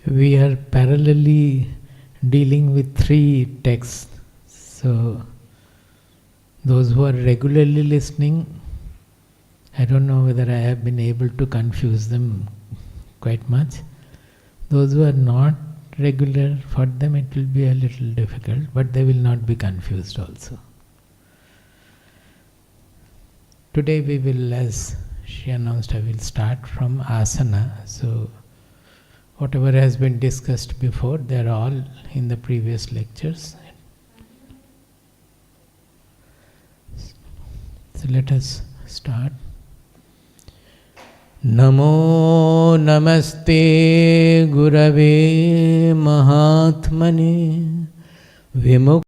we are parallelly dealing with 3 texts. So, those who are regularly listening, I don't know whether I have been able to confuse them quite much. Those who are not regular, for them it will be a little difficult, but they will not be confused also. Today we will, as she announced, I will start from Asana. So, whatever has been discussed before, they are all in the previous lectures. So let us start. Namo namaste gurave mahatmane vimukta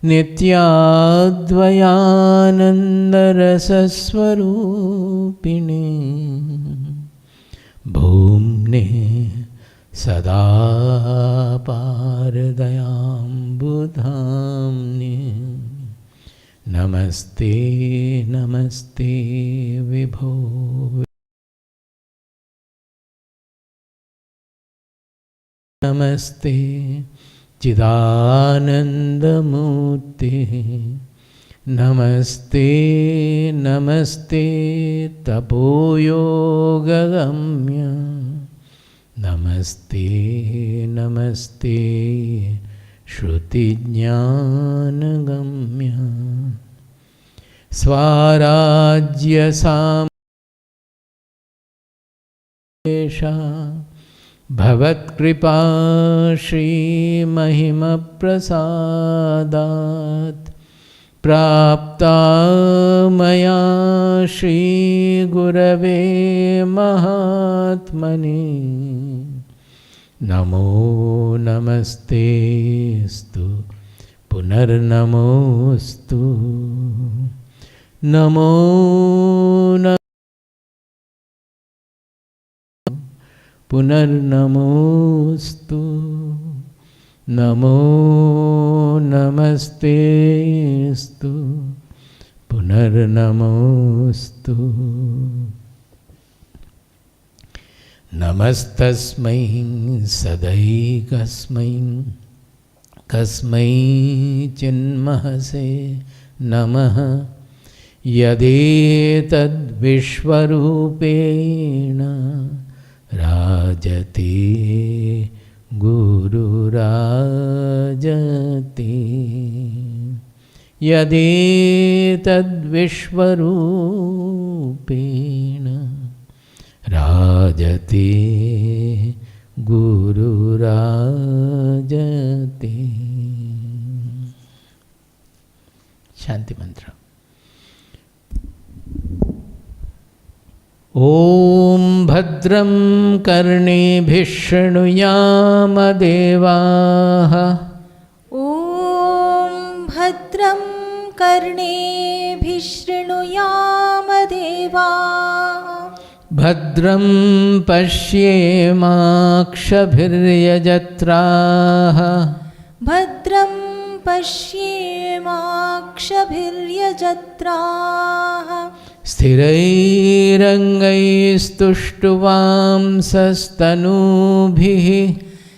nityadvayanandarasaswarupine bhumne sada paradayambudhamne namaste namaste vibho namaste Chidanandamurti Namaste Namaste Tapoyogagamya Namaste Namaste Shrutijnanagamya Swarajya Samesha Bhavat Kripa Shri Mahima Prasadat Prapta Maya Shri Gurave Mahatmane Namo Namaste Stu Punarnamostu Namo Punarnamostu Namo Namastestu Punarnamostu Namastasmai Sadaikasmai Kasmai Chinmahase Namaha Yadetad Vishwarupena Rajati Guru Rajati Yadi Tad Vishwarupena Rajati Guru Rajati. Shanti Mantra. Om Bhadram Karnebhih Shrunuyama Devaha. Om Bhadram Karnebhih Shrunuyama Devaha. Bhadram Pashyemakshabhiryajatraha. Bhadram Pashyemakshabhiryajatraha. Sthirairangaistuštuvamsastanubhih.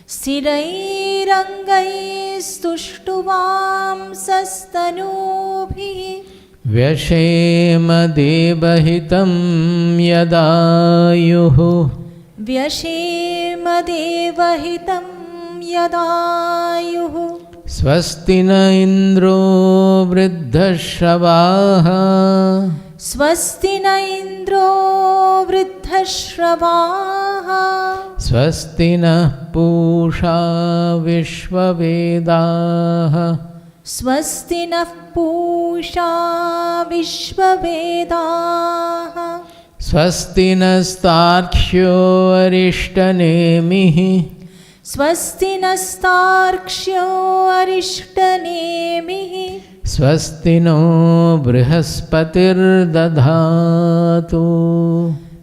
Sthirairangaistuštuvamsastanubhih. Vyashema devahitam yadayuhu. Vyashema devahitam yadayuhu. Swasti na indro vriddhashavaha. Swasti na indro vriddhashavaha. Swasti na pusha vishvavedaha. Swasti na pusha vishvavedaha. Swasti nastarkshyo arishtanemihi. Swasti nastarkshyo arishtanemihi. Swasti no brihaspatir dadhatu.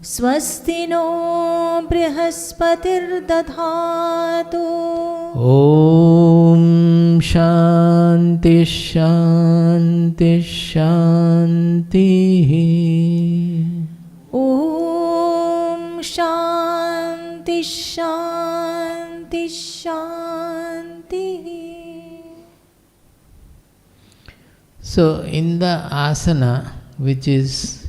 Swasti no brihaspatir dadhatu. Om Shanti Shanti Shanti. Om Shanti Shanti Shanti. So in the asana, which is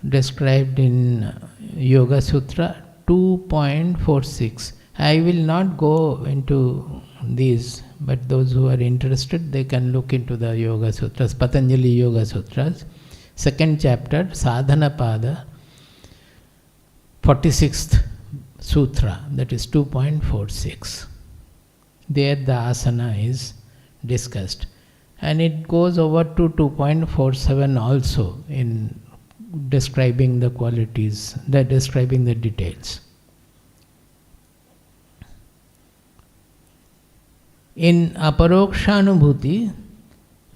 described in Yoga Sutra 2.46, I will not go into these, but those who are interested, they can look into the Yoga Sutras, Patanjali Yoga Sutras, second chapter, Sadhana Pada, 46th Sutra, that is 2.46. There the asana is discussed. And it goes over to 2.47 also in describing the qualities, describing the details. In Aparokshanubhuti,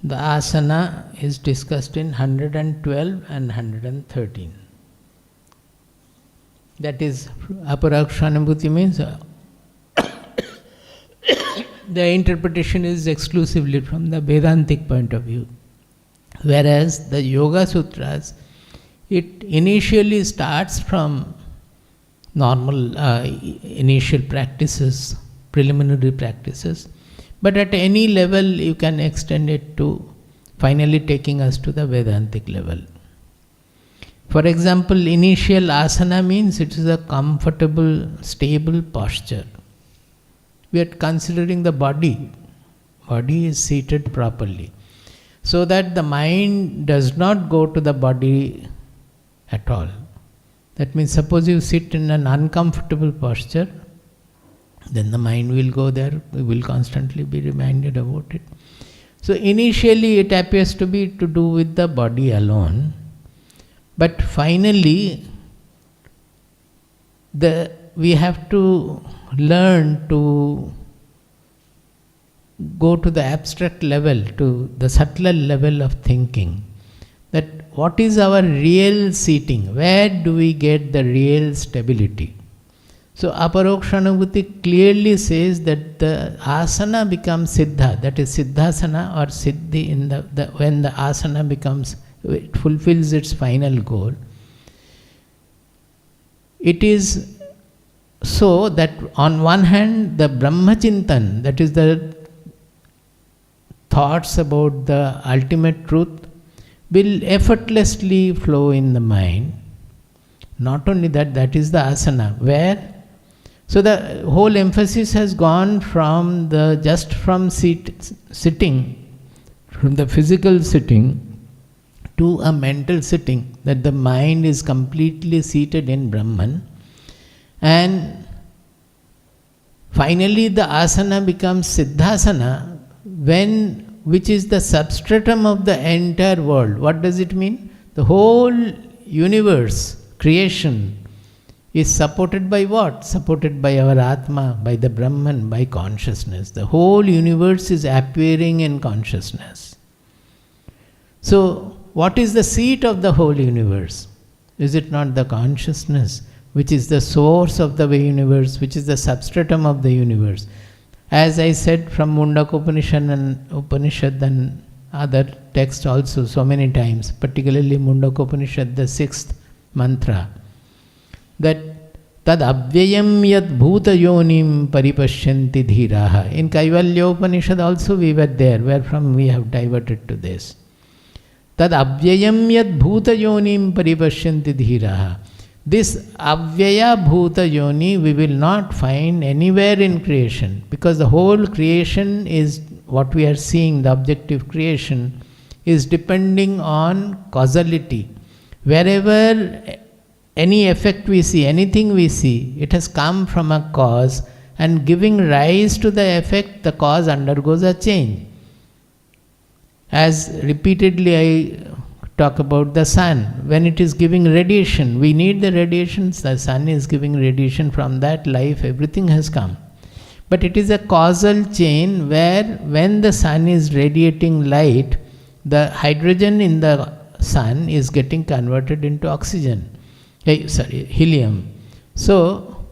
the asana is discussed in 112 and 113. That is, Aparokshanubhuti means the interpretation is exclusively from the Vedantic point of view. Whereas the Yoga Sutras, it initially starts from normal initial practices, preliminary practices, but at any level you can extend it to finally taking us to the Vedantic level. For example, initial asana means it is a comfortable, stable posture. We are considering the body. Body is seated properly, so that the mind does not go to the body at all. That means suppose you sit in an uncomfortable posture, then the mind will go there, we will constantly be reminded about it. So initially it appears to be to do with the body alone, but finally we have to learn to go to the abstract level, to the subtler level of thinking. That what is our real seating? Where do we get the real stability? So Aparokshanubhuti clearly says that the asana becomes siddha, that is siddhasana or siddhi in when the asana becomes, it fulfills its final goal. It is so that on one hand the Brahmachintan, that is the thoughts about the ultimate truth, will effortlessly flow in the mind. Not only that, that is the asana, where so the whole emphasis has gone from sitting, from the physical sitting to a mental sitting, that the mind is completely seated in Brahman, and finally the asana becomes siddhasana, which is the substratum of the entire world. What does it mean? The whole universe, creation, is supported by what? Supported by our Atma, by the Brahman, by consciousness. The whole universe is appearing in consciousness. So, what is the seat of the whole universe? Is it not the consciousness, which is the source of the universe, which is the substratum of the universe? As I said from Mundaka Upanishad and other texts also so many times, particularly Mundaka Upanishad, the 6th mantra, that tad avyayam yad bhuta yonim paripashyanti dhiraha. In Kaivalya Upanishad also we were there, wherefrom we have diverted to this. Tad avyayam yad bhuta yonim paripashyanti dhiraha. This avyaya bhuta yoni we will not find anywhere in creation, because the whole creation is what we are seeing, the objective creation is depending on causality. Wherever any effect we see, anything we see, it has come from a cause, and giving rise to the effect, the cause undergoes a change. As repeatedly I talk about the sun, when it is giving radiation, we need the radiations, the sun is giving radiation, from that life everything has come. But it is a causal chain where when the sun is radiating light, the hydrogen in the sun is getting converted into oxygen, helium. So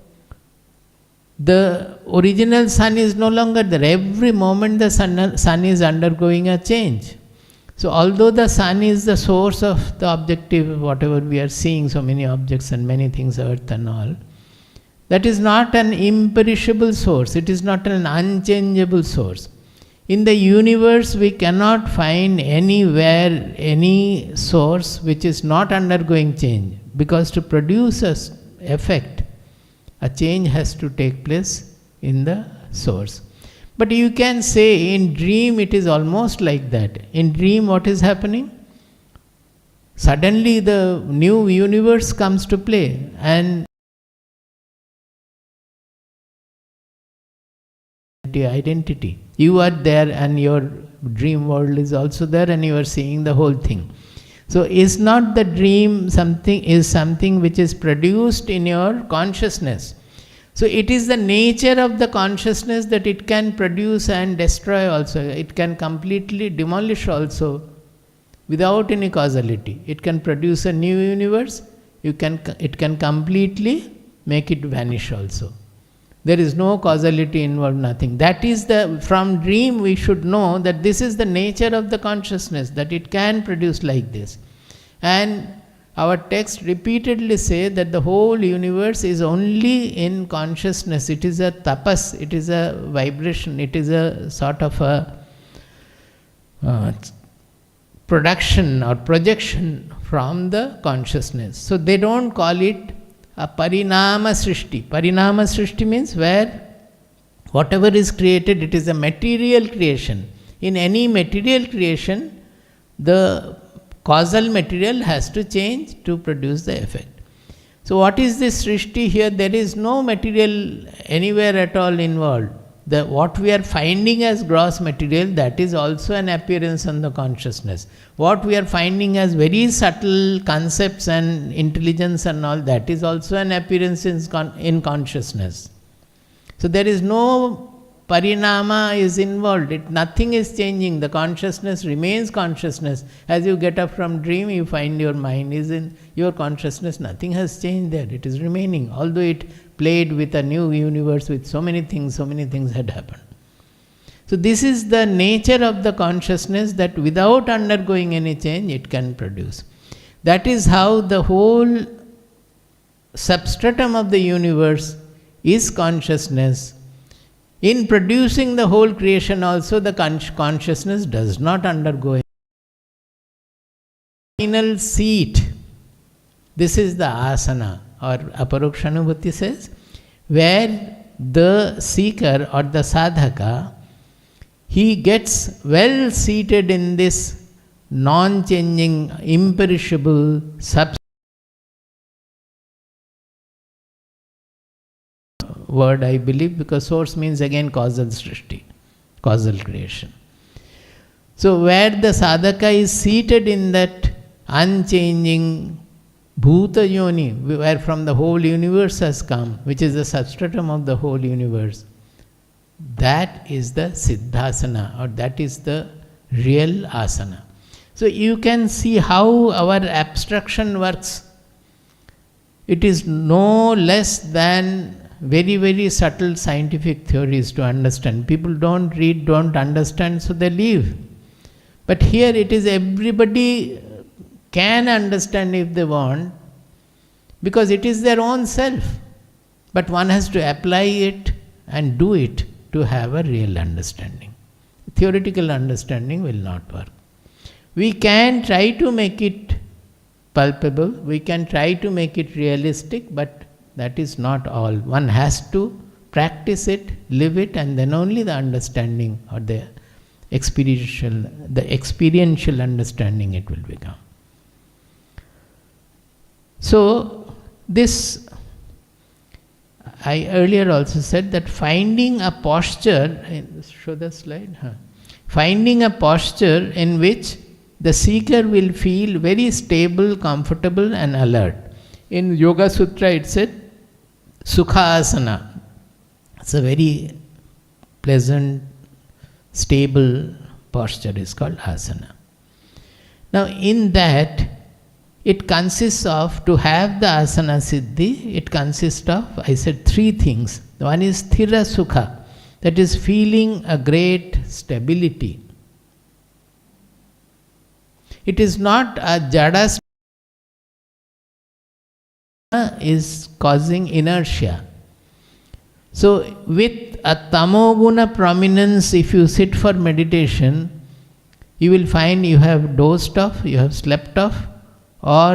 the original sun is no longer there. Every moment the sun is undergoing a change. So although the sun is the source of the objective, whatever we are seeing, so many objects and many things, earth and all, that is not an imperishable source, it is not an unchangeable source. In the universe, we cannot find anywhere any source which is not undergoing change, because to produce an effect, a change has to take place in the source. But you can say in dream it is almost like that. In dream, what is happening? Suddenly the new universe comes to play, and identity. You are there and your dream world is also there, and you are seeing the whole thing. So is not the dream something which is produced in your consciousness. So it is the nature of the consciousness that it can produce and destroy also. It can completely demolish also without any causality. It can produce a new universe. It can completely make it vanish also. There is no causality involved, nothing. That is from dream we should know that this is the nature of the consciousness, that it can produce like this. And our texts repeatedly say that the whole universe is only in consciousness. It is a tapas, it is a vibration, it is a sort of a production or projection from the consciousness. So they don't call it a parinama srishti. Parinama srishti means where whatever is created, it is a material creation. In any material creation, the causal material has to change to produce the effect. So what is this srishti here? There is no material anywhere at all involved. What we are finding as gross material, that is also an appearance on the consciousness. What we are finding as very subtle concepts and intelligence and all, that is also an appearance in consciousness. So there is no parinama is involved. Nothing is changing. The consciousness remains consciousness. As you get up from dream, you find your mind is in your consciousness. Nothing has changed there. It is remaining. Although it played with a new universe with so many things had happened. So this is the nature of the consciousness, that without undergoing any change, it can produce. That is how the whole substratum of the universe is consciousness. In producing the whole creation also, the consciousness does not undergo any final seat. This is the asana, or Aparokshanubhuti says, where the seeker or the sadhaka, he gets well seated in this non-changing, imperishable word, I believe, because source means again causal srishti, causal creation. So where the sadhaka is seated in that unchanging bhuta yoni, where from the whole universe has come, which is the substratum of the whole universe, that is the siddhasana, or that is the real asana. So you can see how our abstraction works. It is no less than very, very subtle scientific theories to understand. People don't read, don't understand, so they leave. But here it is, everybody can understand if they want, because it is their own self. But one has to apply it and do it to have a real understanding. Theoretical understanding will not work. We can try to make it palpable, we can try to make it realistic, but that is not all. One has to practice it, live it, and then only the understanding or the experiential understanding it will become. So this, I earlier also said that finding a posture, show the slide, finding a posture in which the seeker will feel very stable, comfortable and alert. In Yoga Sutra it said, Sukha Asana. It's a very pleasant, stable posture is called asana. Now in that, it consists of, to have the asana siddhi, it consists of, I said, three things. One is sthira sukha, that is feeling a great stability. It is not a jada is causing inertia. So with a tamoguna prominence, if you sit for meditation, you will find you have dozed off, you have slept off, or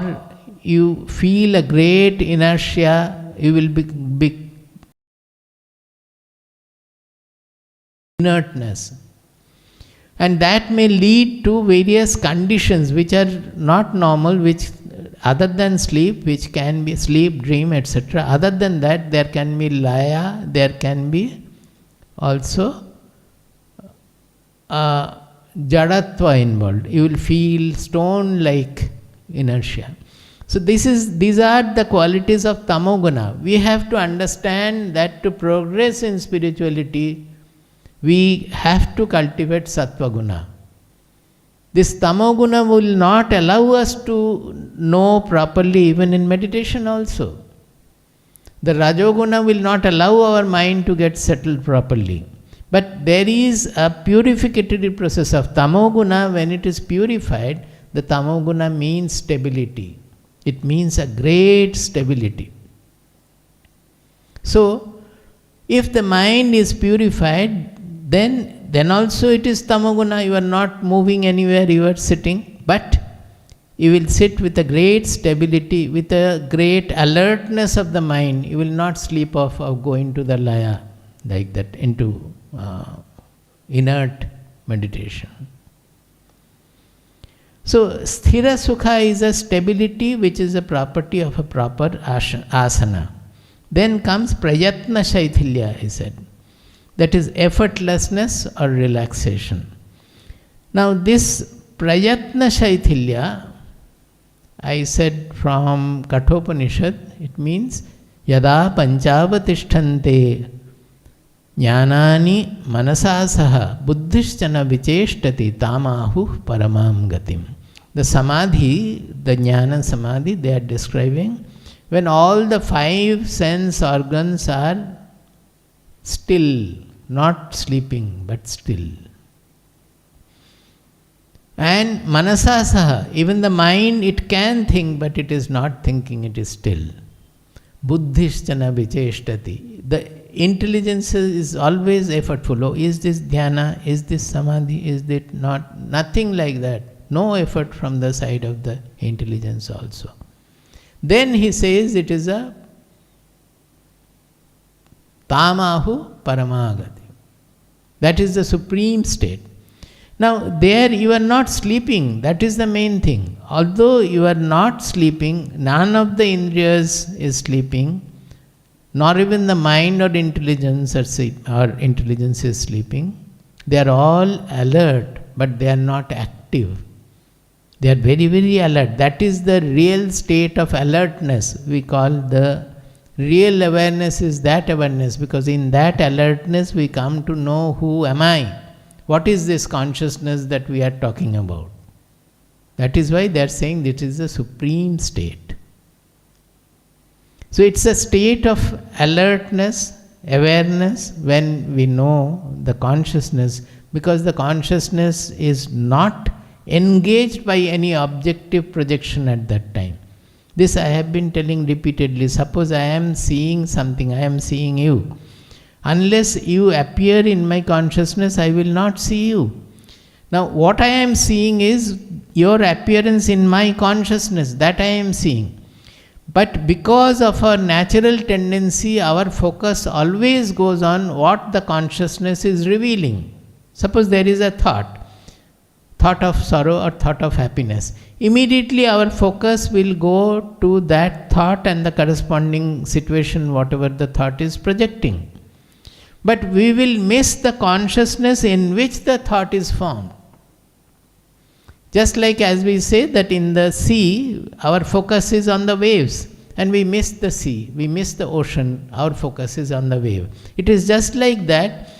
you feel a great inertia, you will be inertness. And that may lead to various conditions which are not normal, which other than sleep, which can be sleep, dream, etc. Other than that, there can be laya, there can be also jadatva involved. You will feel stone-like inertia. So these are the qualities of tamoguna. We have to understand that to progress in spirituality, we have to cultivate sattvaguna. This tamoguna will not allow us to know properly even in meditation also. The rajoguna will not allow our mind to get settled properly. But there is a purificatory process of tamoguna. When it is purified, the tamoguna means stability. It means a great stability. So, if the mind is purified, then also it is tamoguna. You are not moving anywhere, you are sitting, but you will sit with a great stability, with a great alertness of the mind. You will not sleep off or go into the laya like that, into inert meditation. So sthira sukha is a stability which is a property of a proper asana. Then comes prayatna shaithilya, he said. That is effortlessness or relaxation. Now this prayatna shaithilya, I said from Kathopanishad, it means yada panchavatishtante jnanani manasasaha buddhischana vicheshtati tamahu paramam gatim. The samadhi, the jnana samadhi, they are describing when all the 5 sense organs are still, not sleeping, but still. And manasasaha, even the mind, it can think, but it is not thinking, it is still. Buddhischana vicheshtati. The intelligence is always effortful. Oh, is this dhyana? Is this samadhi? Is it not? Nothing like that. No effort from the side of the intelligence also. Then he says it is a tamahu paramagati. That is the supreme state. Now there you are not sleeping, that is the main thing. Although you are not sleeping, none of the indriyas is sleeping, nor even the mind or intelligence is sleeping. They are all alert, but they are not active. They are very, very alert. That is the real state of alertness. We call the real awareness is that awareness, because in that alertness we come to know who am I. What is this consciousness that we are talking about? That is why they are saying this is the supreme state. So it's a state of alertness, awareness, when we know the consciousness, because the consciousness is not engaged by any objective projection at that time. This I have been telling repeatedly. Suppose I am seeing something, I am seeing you. Unless you appear in my consciousness, I will not see you. Now what I am seeing is your appearance in my consciousness, that I am seeing. But because of our natural tendency, our focus always goes on what the consciousness is revealing. Suppose there is a thought of sorrow or thought of happiness. Immediately our focus will go to that thought and the corresponding situation, whatever the thought is projecting. But we will miss the consciousness in which the thought is formed. Just like as we say that in the sea, our focus is on the waves, and we miss the sea, we miss the ocean, our focus is on the wave. It is just like that.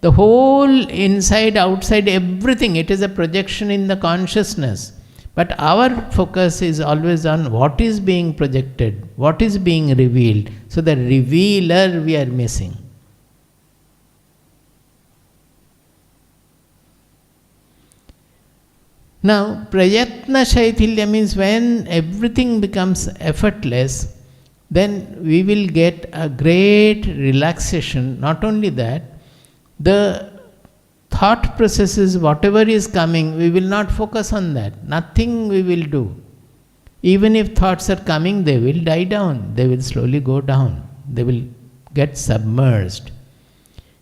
The whole inside, outside, everything, it is a projection in the consciousness. But our focus is always on what is being projected, what is being revealed. So the revealer we are missing. Now, prayatna shaithilya means when everything becomes effortless, then we will get a great relaxation. Not only that, the thought processes, whatever is coming, we will not focus on that. Nothing we will do. Even if thoughts are coming, they will die down. They will slowly go down. They will get submerged.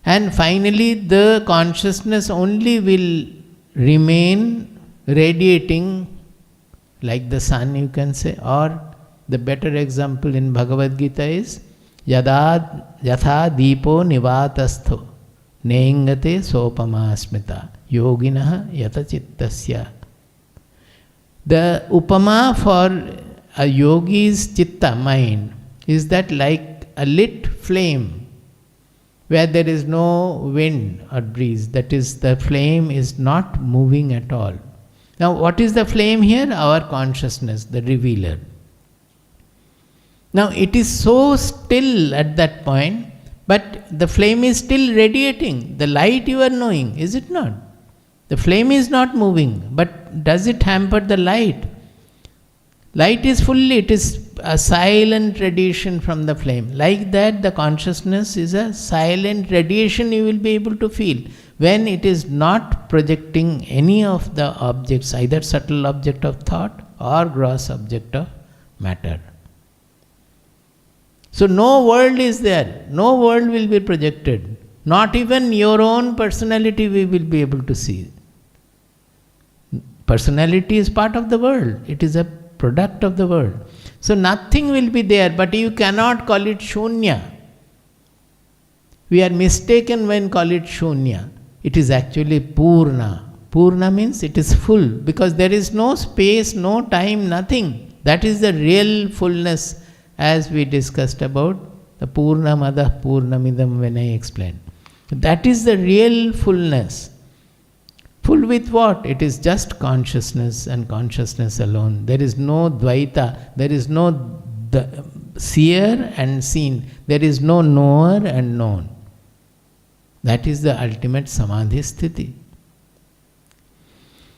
And finally, the consciousness only will remain radiating like the sun, you can say. Or the better example in Bhagavad Gita is Yada Yatha Deepo Nivatastho Neingate Sopamasmita Yoginaha Yata Chittasya. The upama for a yogi's chitta, mind, is that like a lit flame where there is no wind or breeze. That is, the flame is not moving at all. Now, what is the flame here? Our consciousness, the revealer. Now, it is so still at that point, but the flame is still radiating. The light you are knowing, is it not? The flame is not moving, but does it hamper the light? Light is fully, it is a silent radiation from the flame. Like that, the consciousness is a silent radiation you will be able to feel when it is not projecting any of the objects, either subtle object of thought or gross object of matter. So no world is there, no world will be projected. Not even your own personality we will be able to see. Personality is part of the world, it is a product of the world. So nothing will be there, but you cannot call it shunya. We are mistaken when call it shunya. It is actually purna. Purna means it is full, because there is no space, no time, nothing. That is the real fullness, as we discussed about the purna madah purnamidam when I explained. That is the real fullness. Full with what? It is just consciousness and consciousness alone. There is no dvaita, there is no seer and seen, there is no knower and known. That is the ultimate samadhi sthiti.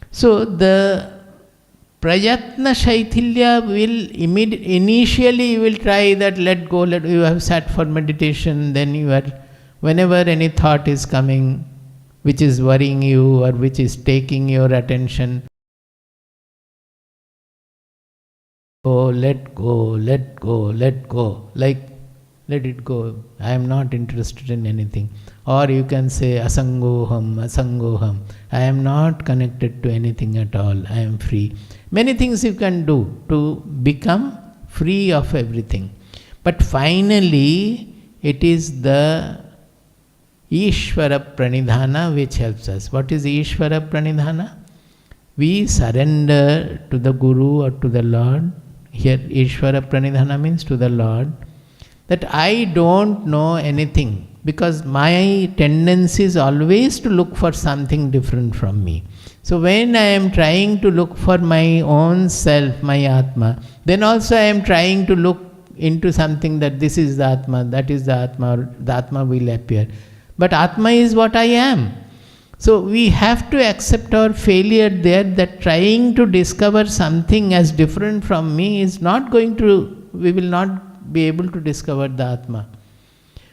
So the prayatna shaithilya will initially you will try that, let go, you have sat for meditation, then you are, whenever any thought is coming, which is worrying you or which is taking your attention, oh, let go, let go, let go, like let it go, I am not interested in anything. Or you can say asangoham, asangoham, I am not connected to anything at all, I am free. Many things you can do to become free of everything. But finally, it is the Ishvara Pranidhana which helps us. What is Ishvara Pranidhana? We surrender to the Guru or to the Lord. Here Ishvara Pranidhana means to the Lord, that I don't know anything, because my tendency is always to look for something different from me. So when I am trying to look for my own self, my Atma, then also I am trying to look into something that this is the Atma, that is the Atma, or the Atma will appear. But Atma is what I am. So we have to accept our failure there, that trying to discover something as different from me is not going to, we will not be able to discover the Atma.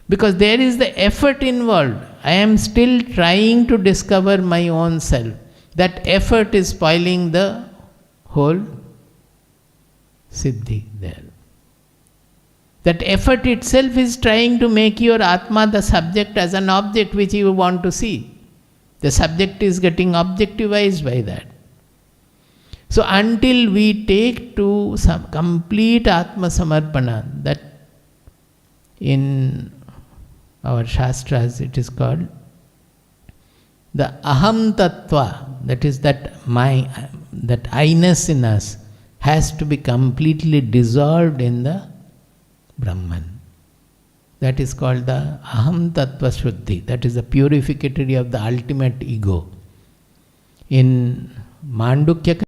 Because there is the effort involved. I am still trying to discover my own self. That effort is spoiling the whole siddhi there. That effort itself is trying to make your Atma, the subject, as an object which you want to see. The subject is getting objectivized by that. So until we take to some complete Atma Samarpana, that in our Shastras it is called the Aham Tattva, that is that I-ness in us has to be completely dissolved in the Brahman. That is called the Aham Tattva Shuddhi. That is the purificatory of the ultimate ego. In Mandukya,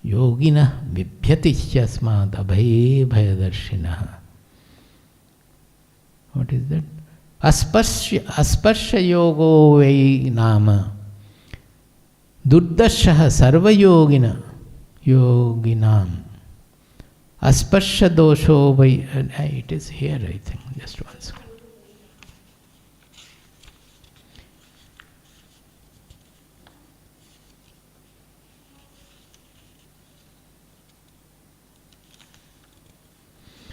Yogina Vibhyati Yasmad Abhaye Bhayadarshina. What is that? Asparsha yogo vai nama. Durdashaha sarva yoginam. Asparsha dosho vai. It is here, I think. Just one second.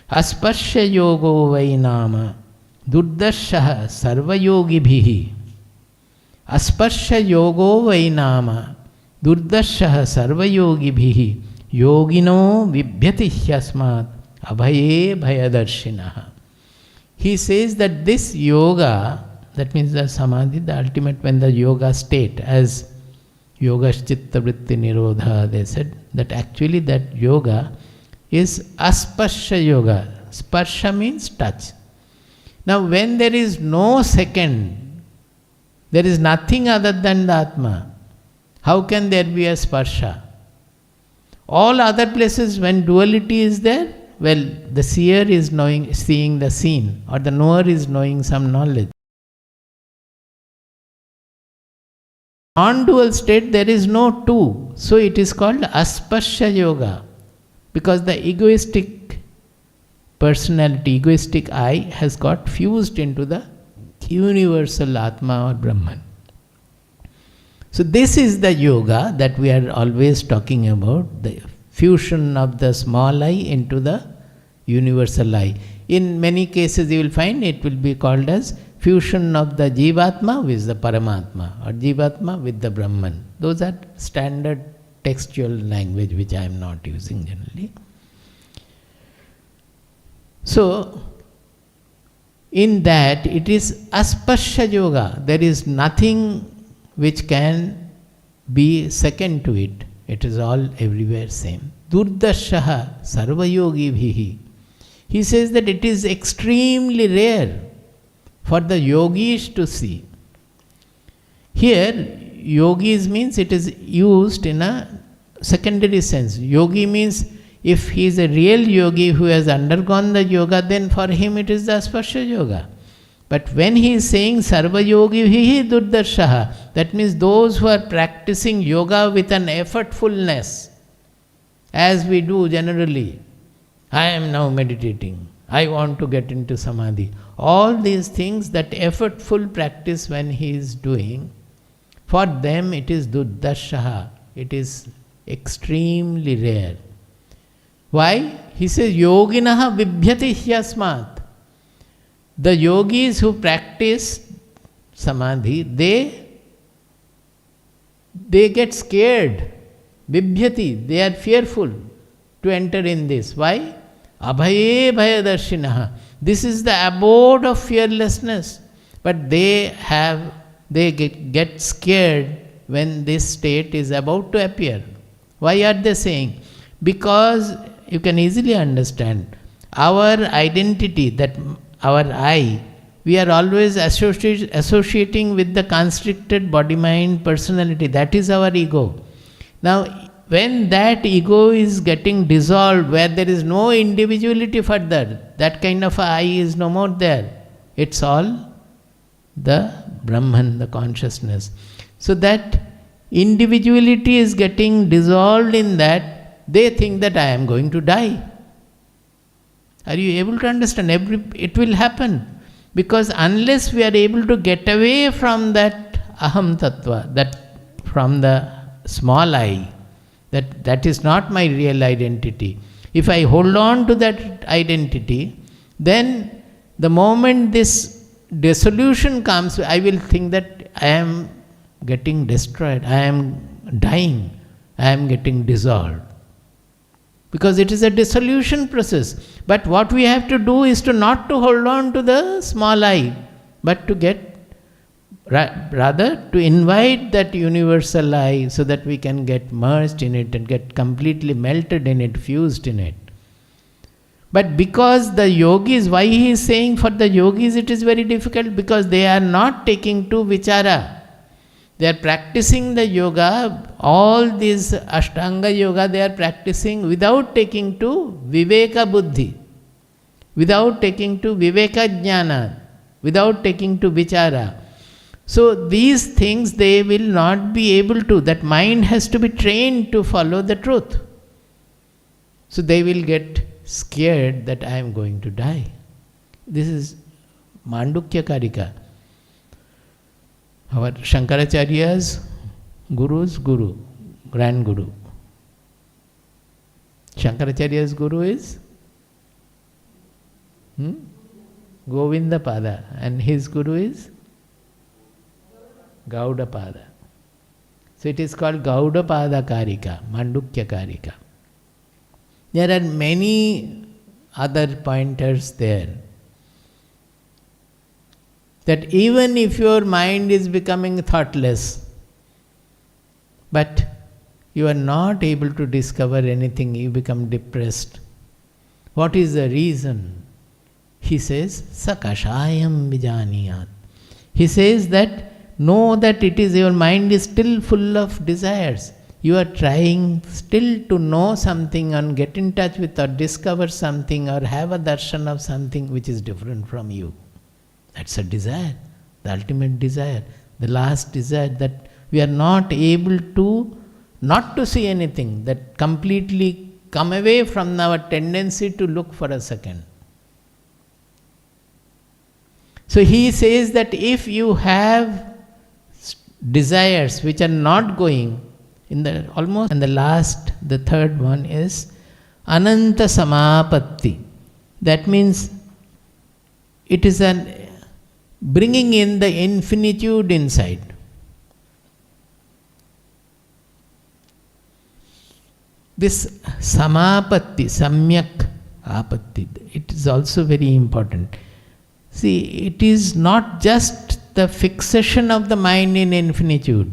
Asparsha yogo vai nama. Durdashaha sarva yogibhihi. Asparsha yogo vai nama. Durdashaha sarva yogibhihi. Yogino vibhyati hyasmat abhaye bhayadarshinaha. He says that this yoga, that means the samadhi, the ultimate, when the yoga state, as yoga chitta vritti nirodha, they said that actually that yoga is asparsha yoga. Sparsha means touch. Now when there is no second, there is nothing other than the Atma, how can there be a sparsha? All other places when duality is there, well, the seer is seeing the seen, or the knower is knowing some knowledge. Non-dual state, there is no two. So it is called asparsha yoga, because the egoistic personality, egoistic I has got fused into the universal Atma or Brahman. So this is the yoga that we are always talking about, the fusion of the small I into the universal I. In many cases you will find it will be called as fusion of the Jivatma with the Paramatma, or Jivatma with the Brahman. Those are standard textual language which I am not using generally. So, in that it is asparsha yoga. There is nothing which can be second to it. It is all everywhere same. Durdashaha sarva yogi bhihi. He says that it is extremely rare for the yogis to see. Here, yogis means it is used in a secondary sense. Yogi means if he is a real yogi who has undergone the yoga, then for him it is the asparsha yoga. But when he is saying sarva yogi bhihi durdarshaha, that means those who are practicing yoga with an effortfulness, as we do generally. I am now meditating. I want to get into samadhi. All these things, that effortful practice when he is doing, for them it is durdarshaha. It is extremely rare. Why? He says yoginaha vibhyati hyasmat. The yogis who practice samadhi, they get scared. Vibhyati, they are fearful to enter in this. Why? Abhaye bhayadarshinaha. This is the abode of fearlessness. But they get scared when this state is about to appear. Why are they saying? Because you can easily understand, our identity, that our I, we are always associating with the constricted body-mind personality. That is our ego. Now, when that ego is getting dissolved, where there is no individuality further, that kind of I is no more there. It's all the Brahman, the consciousness. So that individuality is getting dissolved in that, they think that I am going to die. Are you able to understand? It will happen. Because unless we are able to get away from that aham tattva, that from the small I, that is not my real identity. If I hold on to that identity, then the moment this dissolution comes, I will think that I am getting destroyed, I am dying, I am getting dissolved. Because it is a dissolution process. But what we have to do is not to hold on to the small I, but to rather to invite that universal I, so that we can get merged in it and get completely melted in it, fused in it. But because the yogis, why he is saying for the yogis it is very difficult, because they are not taking to vichara. They are practicing the yoga, all these Ashtanga yoga they are practicing without taking to Viveka Buddhi. without taking to viveka jnana, without taking to vichara. So these things they will not be able to. That mind has to be trained to follow the truth. So they will get scared that I am going to die. This is Mandukya Karika. Our Shankaracharya's Guru's Guru, Grand Guru. Shankaracharya's Guru is Govindapada, and his Guru is Gaudapada. So it is called Gaudapada Karika, Mandukya Karika. There are many other pointers there. That even if your mind is becoming thoughtless, but you are not able to discover anything, you become depressed. What is the reason? He says, Sakashayam vijaniyat. He says that, know that it is your mind is still full of desires. You are trying still to know something and get in touch with or discover something or have a darshan of something which is different from you. That's a desire, the ultimate desire, the last desire, that we are not able to not to see anything, that completely come away from our tendency to look for a second. So he says that if you have desires which are not going, in the almost, and the third one is Ananta Samapatti. That means it is an bringing in the infinitude inside. This samapatti, samyak apatti, it is also very important. See, it is not just the fixation of the mind in infinitude.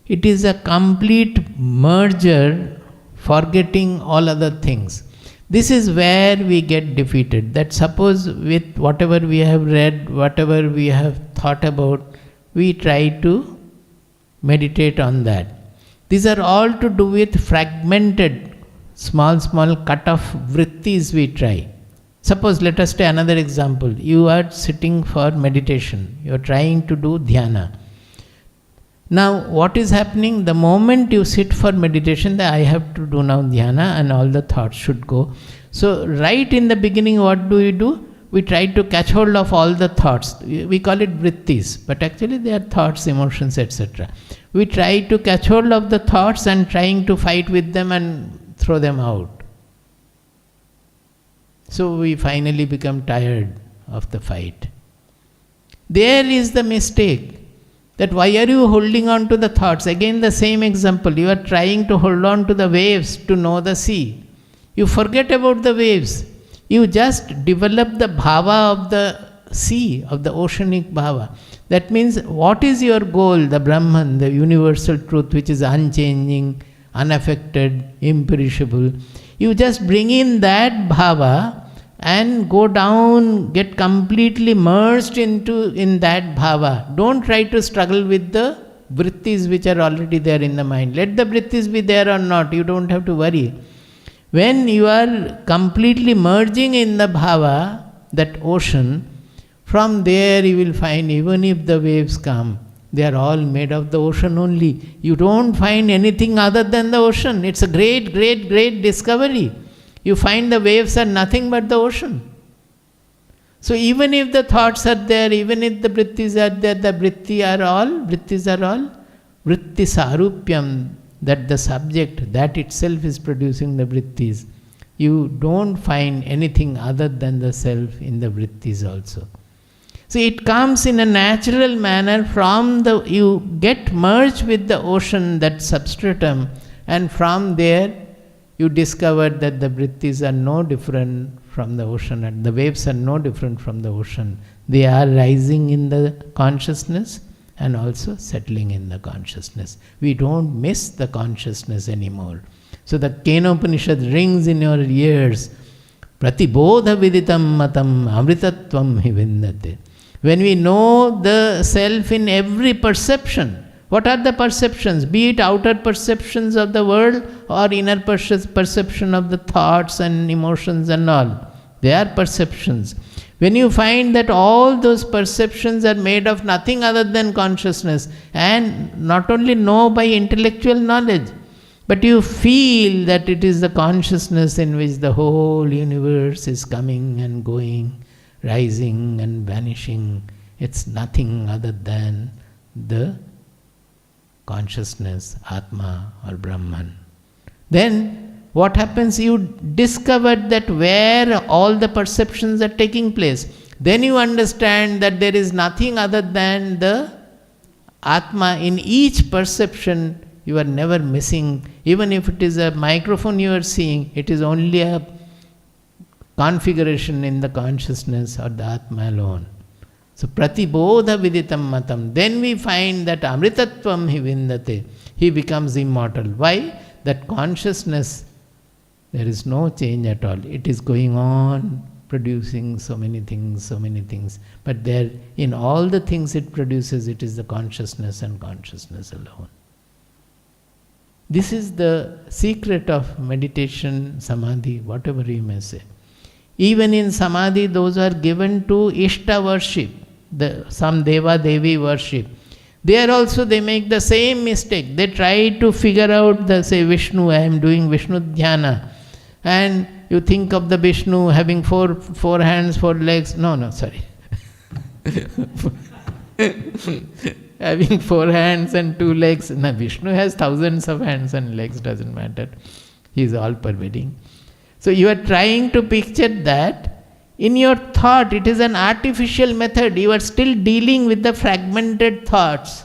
It is a complete merger, forgetting all other things. This is where we get defeated. That suppose with whatever we have read, whatever we have thought about, we try to meditate on that. These are all to do with fragmented, small cut-off vrittis we try. Suppose, let us take another example. You are sitting for meditation. You are trying to do dhyana. Now, what is happening? The moment you sit for meditation, that I have to do now dhyana and all the thoughts should go. So, right in the beginning, what do? We try to catch hold of all the thoughts. We call it vrittis, but actually they are thoughts, emotions, etc. We try to catch hold of the thoughts and trying to fight with them and throw them out. So we finally become tired of the fight. There is the mistake. That why are you holding on to the thoughts? Again the same example. You are trying to hold on to the waves to know the sea. You forget about the waves. You just develop the bhava of the sea, of the oceanic bhava. That means what is your goal? The Brahman, the universal truth which is unchanging, unaffected, imperishable. You just bring in that bhava and go down, get completely merged in that bhava. Don't try to struggle with the vrittis which are already there in the mind. Let the vrittis be there or not, you don't have to worry. When you are completely merging in the bhava, that ocean, from there you will find even if the waves come, they are all made of the ocean only. You don't find anything other than the ocean. It's a great, great, great discovery. You find the waves are nothing but the ocean. So even if the thoughts are there, even if the vrittis are there, the vrittis are all vritti sarupyam, that the subject, that itself is producing the vrittis. You don't find anything other than the self in the vrittis also. So it comes in a natural manner from you get merged with the ocean, that substratum, and from there you discover that the vrittis are no different from the ocean and the waves are no different from the ocean. They are rising in the consciousness and also settling in the consciousness. We don't miss the consciousness anymore. So the Kena Upanishad rings in your ears. Pratibodha viditam matam amritatvam hi vindate. When we know the self in every perception, what are the perceptions? Be it outer perceptions of the world or inner perception of the thoughts and emotions and all. They are perceptions. When you find that all those perceptions are made of nothing other than consciousness, and not only know by intellectual knowledge, but you feel that it is the consciousness in which the whole universe is coming and going, rising and vanishing. It's nothing other than the consciousness, Atma or Brahman. Then what happens? You discover that where all the perceptions are taking place. Then you understand that there is nothing other than the Atma. In each perception, you are never missing. Even if it is a microphone you are seeing, it is only a configuration in the consciousness or the Atma alone. So, pratibodha viditam matam. Then we find that amritatvam hi vindate. He becomes immortal. Why? That consciousness, there is no change at all. It is going on, producing so many things. But there, in all the things it produces, it is the consciousness and consciousness alone. This is the secret of meditation, samadhi, whatever you may say. Even in samadhi, those are given to Ishta worship, some Deva Devi worship. There also they make the same mistake. They try to figure out say Vishnu, I am doing Vishnu Dhyana. And you think of the Vishnu having four hands, 4 legs. No, sorry. Having 4 hands and 2 legs. No, Vishnu has thousands of hands and legs, doesn't matter. He is all pervading. So you are trying to picture that. In your thought, it is an artificial method. You are still dealing with the fragmented thoughts,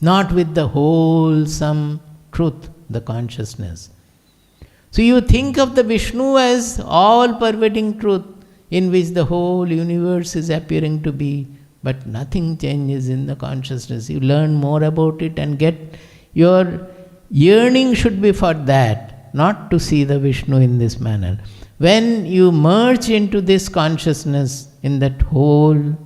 not with the wholesome truth, the consciousness. So you think of the Vishnu as all pervading truth in which the whole universe is appearing to be, but nothing changes in the consciousness. You learn more about it and get your yearning should be for that, not to see the Vishnu in this manner. When you merge into this consciousness in that whole,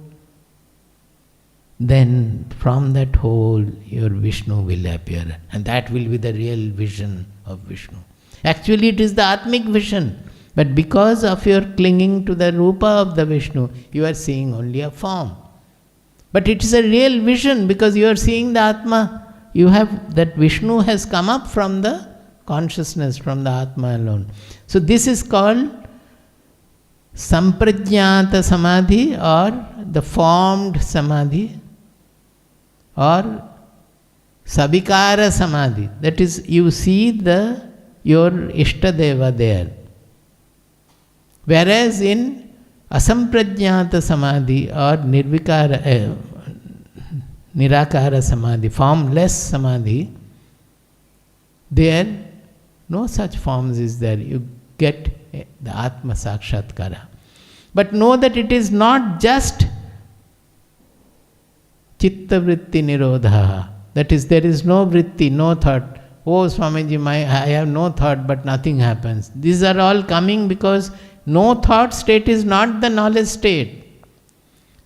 then from that whole your Vishnu will appear, and that will be the real vision of Vishnu. Actually it is the Atmic vision, but because of your clinging to the Rupa of the Vishnu, you are seeing only a form. But it is a real vision because you are seeing the Atma. You have, that Vishnu has come up from the consciousness, from the Atma alone. So this is called Samprajnata Samadhi, or the formed Samadhi, or Savikara Samadhi. That is, you see your Ishtadeva there. Whereas in Asamprajnata Samadhi or Nirakara Samadhi, formless Samadhi, there no such forms is there. You get the Atma Sakshatkara. But know that it is not just Chitta Vritti Nirodha. That is, there is no vritti, no thought. Oh Swamiji, I have no thought, but nothing happens. These are all coming because no thought state is not the knowledge state.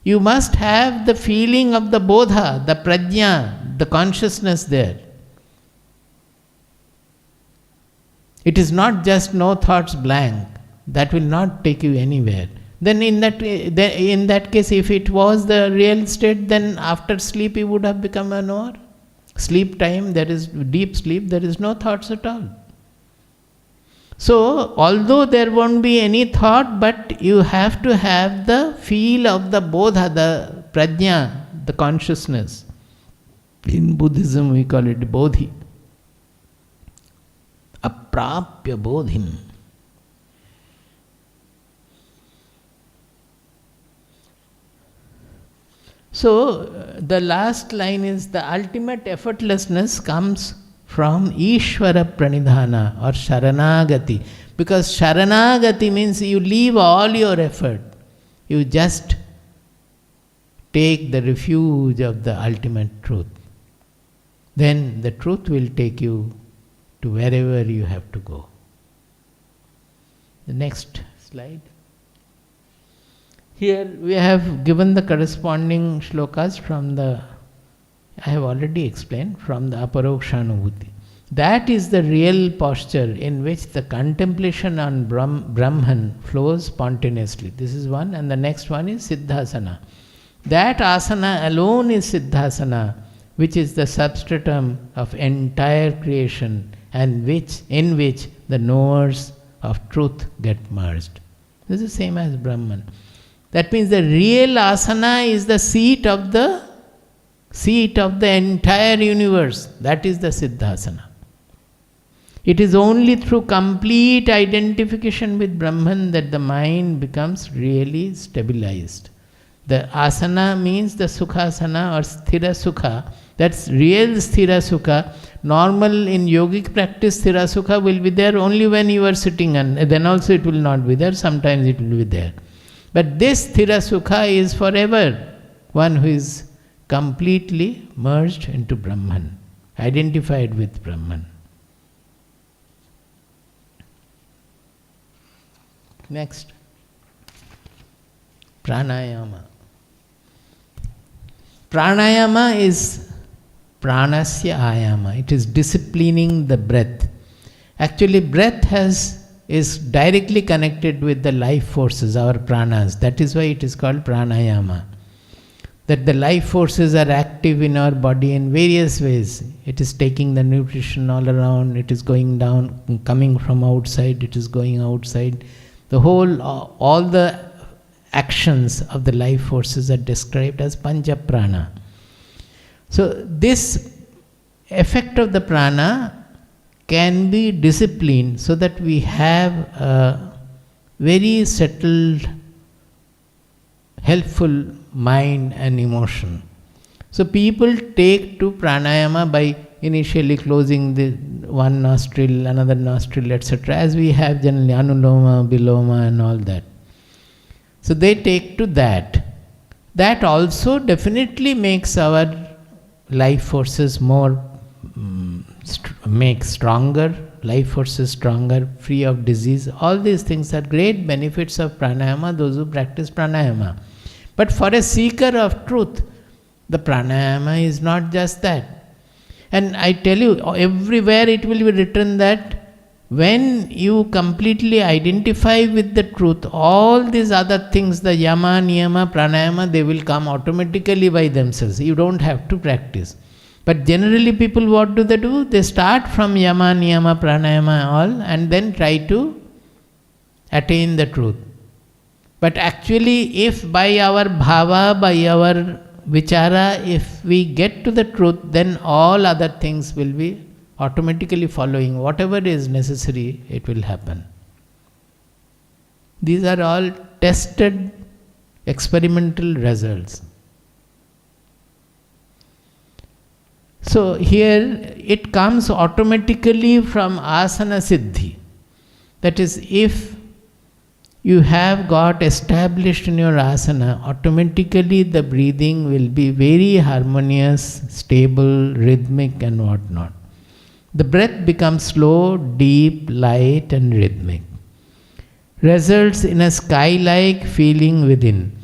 You must have the feeling of the bodha, the prajna, the consciousness there. It is not just no thoughts blank. That will not take you anywhere. Then in that case, if it was the real state, then after sleep you would have become a knower. Sleep time, there is deep sleep, there is no thoughts at all. So, although there won't be any thought, but you have to have the feel of the bodha, the prajna, the consciousness. In Buddhism we call it bodhi. Aprapya bodhim. So, the last line is the ultimate effortlessness comes from Ishvara Pranidhana or Sharanagati. Because Sharanagati means you leave all your effort. You just take the refuge of the ultimate truth. Then the truth will take you to wherever you have to go. The next slide. Here we have given the corresponding shlokas from I have already explained, from the Aparokshanubhuti. That is the real posture in which the contemplation on Brahman flows spontaneously. This is one, and the next one is Siddhasana. That asana alone is Siddhasana, which is the substratum of entire creation, and in which the knowers of truth get merged. This is the same as Brahman. That means the real asana is the seat of the entire universe. That is the Siddhasana. It is only through complete identification with Brahman that the mind becomes really stabilized. The asana means the sukhasana or sthira sukha. That's real sthira sukha. Normal in yogic practice, sthira sukha will be there only when you are sitting, and then also it will not be there. Sometimes it will be there. But this sthira sukha is forever. One who is completely merged into Brahman, identified with Brahman. Next, Pranayama. Pranayama is pranasya ayama. It is disciplining the breath. Actually, breath is directly connected with the life forces, our pranas. That is why it is called pranayama. That the life forces are active in our body in various ways. It is taking the nutrition all around, it is going down, coming from outside, it is going outside. All the actions of the life forces are described as pancha prana. So this effect of the prana can be disciplined so that we have a very settled, helpful mind and emotion. So people take to pranayama by initially closing the one nostril, another nostril, etc. As we have generally anuloma, viloma and all that. So they take to that. That also definitely makes our life forces make stronger, life forces stronger, free of disease. All these things are great benefits of pranayama, those who practice pranayama. But for a seeker of truth, the pranayama is not just that. And I tell you, everywhere it will be written that when you completely identify with the truth, all these other things, the yama, niyama, pranayama, they will come automatically by themselves. You don't have to practice. But generally people, what do? They start from yama, niyama, pranayama all, and then try to attain the truth. But actually, if by our bhava, by our vichara, if we get to the truth, then all other things will be automatically following. Whatever is necessary, it will happen. These are all tested experimental results. So here it comes automatically from asana siddhi. That is, if you have got established in your asana, automatically the breathing will be very harmonious, stable, rhythmic and whatnot. The breath becomes slow, deep, light and rhythmic. Results in a sky-like feeling within.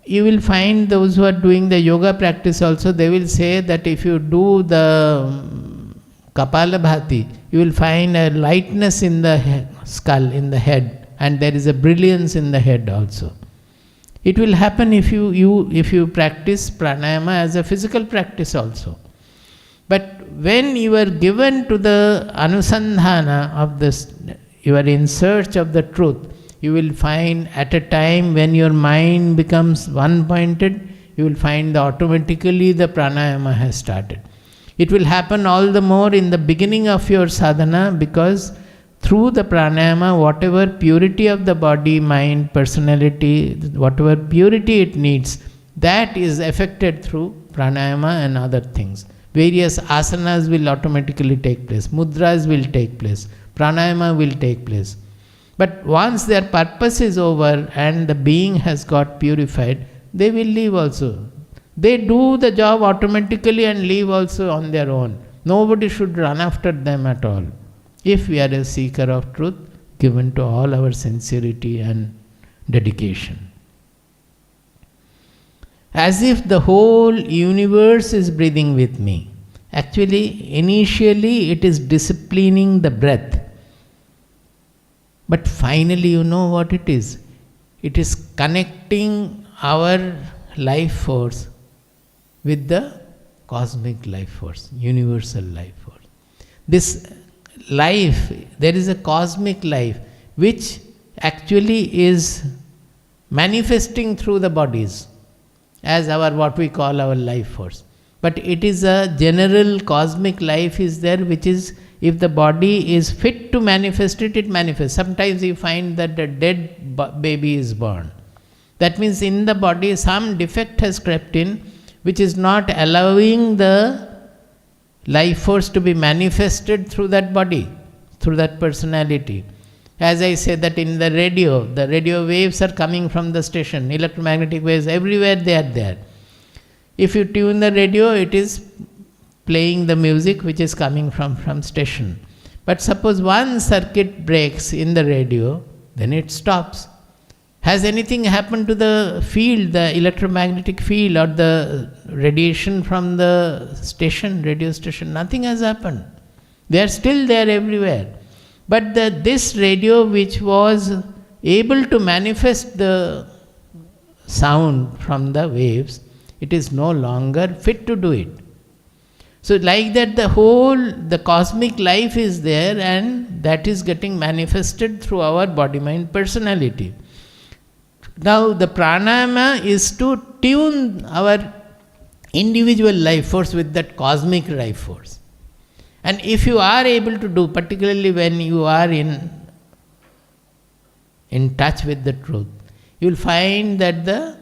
You will find those who are doing the yoga practice also, they will say that if you do the Kapalabhati, you will find a lightness in the skull, in the head. And there is a brilliance in the head also. It will happen if you practice pranayama as a physical practice also. But when you are given to the anusandhana of this, you are in search of the truth, you will find at a time when your mind becomes one-pointed, you will find that automatically the pranayama has started. It will happen all the more in the beginning of your sadhana, because through the pranayama, whatever purity of the body, mind, personality, whatever purity it needs, that is affected through pranayama and other things. Various asanas will automatically take place, mudras will take place, pranayama will take place. But once their purpose is over and the being has got purified, they will leave also. They do the job automatically and leave also on their own. Nobody should run after them at all. If we are a seeker of truth, given to all our sincerity and dedication. As if the whole universe is breathing with me. Actually, initially it is disciplining the breath. But finally, you know what it is? It is connecting our life force with the cosmic life force, universal life force. This life, there is a cosmic life which actually is manifesting through the bodies as our what we call our life force. But it is a general cosmic life is there, which is, if the body is fit to manifest it, it manifests. Sometimes you find that a dead baby is born. That means in the body some defect has crept in, which is not allowing the life force to be manifested through that body, through that personality. As I say that in the radio waves are coming from the station, electromagnetic waves, everywhere they are there. If you tune the radio, it is playing the music which is coming from station. But suppose one circuit breaks in the radio, then it stops. Has anything happened to the field, the electromagnetic field or the radiation from the station, radio station? Nothing has happened. They are still there everywhere. But this radio which was able to manifest the sound from the waves, it is no longer fit to do it. So like that the cosmic life is there, and that is getting manifested through our body-mind personality. Now the pranayama is to tune our individual life force with that cosmic life force. And if you are able to do, particularly when you are in touch with the truth, you will find that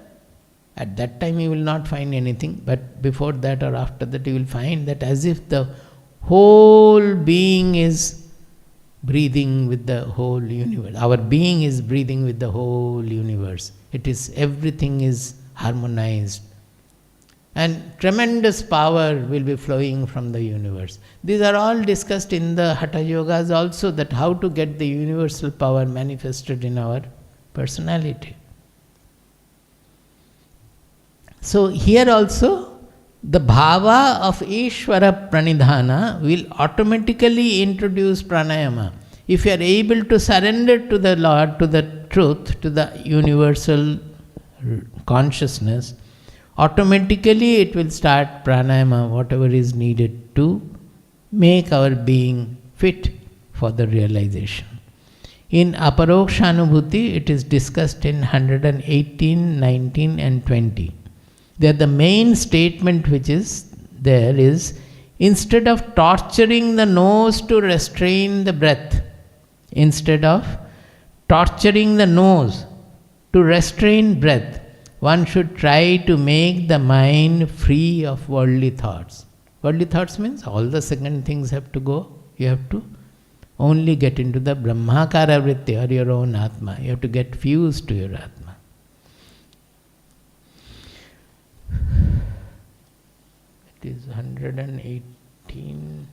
at that time you will not find anything, but before that or after that you will find that as if the whole being is breathing with the whole universe. Our being is breathing with the whole universe. Everything is harmonized. And tremendous power will be flowing from the universe. These are all discussed in the Hatha Yogas also, that how to get the universal power manifested in our personality. So here also, the bhava of Ishvara Pranidhana will automatically introduce pranayama. If you are able to surrender to the Lord, to the truth, to the universal consciousness, automatically it will start pranayama, whatever is needed to make our being fit for the realization. In Aparokshanubhuti, it is discussed in 118, 19 and 20. There the main statement which is there is, instead of torturing the nose to restrain the breath, instead of torturing the nose to restrain breath, one should try to make the mind free of worldly thoughts. Worldly thoughts means all the second things have to go. You have to only get into the Brahmakara vritti, or your own Atma. You have to get fused to your Atma. It is 118.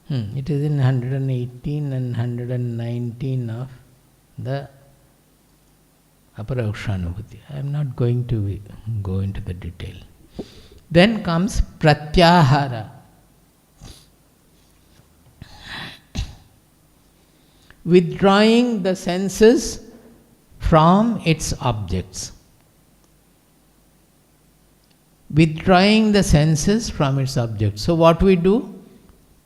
It is in 118 and 119 of the Aparokshanubhuti. I am not going to go into the detail. Then comes pratyahara. Withdrawing the senses from its objects. Withdrawing the senses from its objects. So what we do?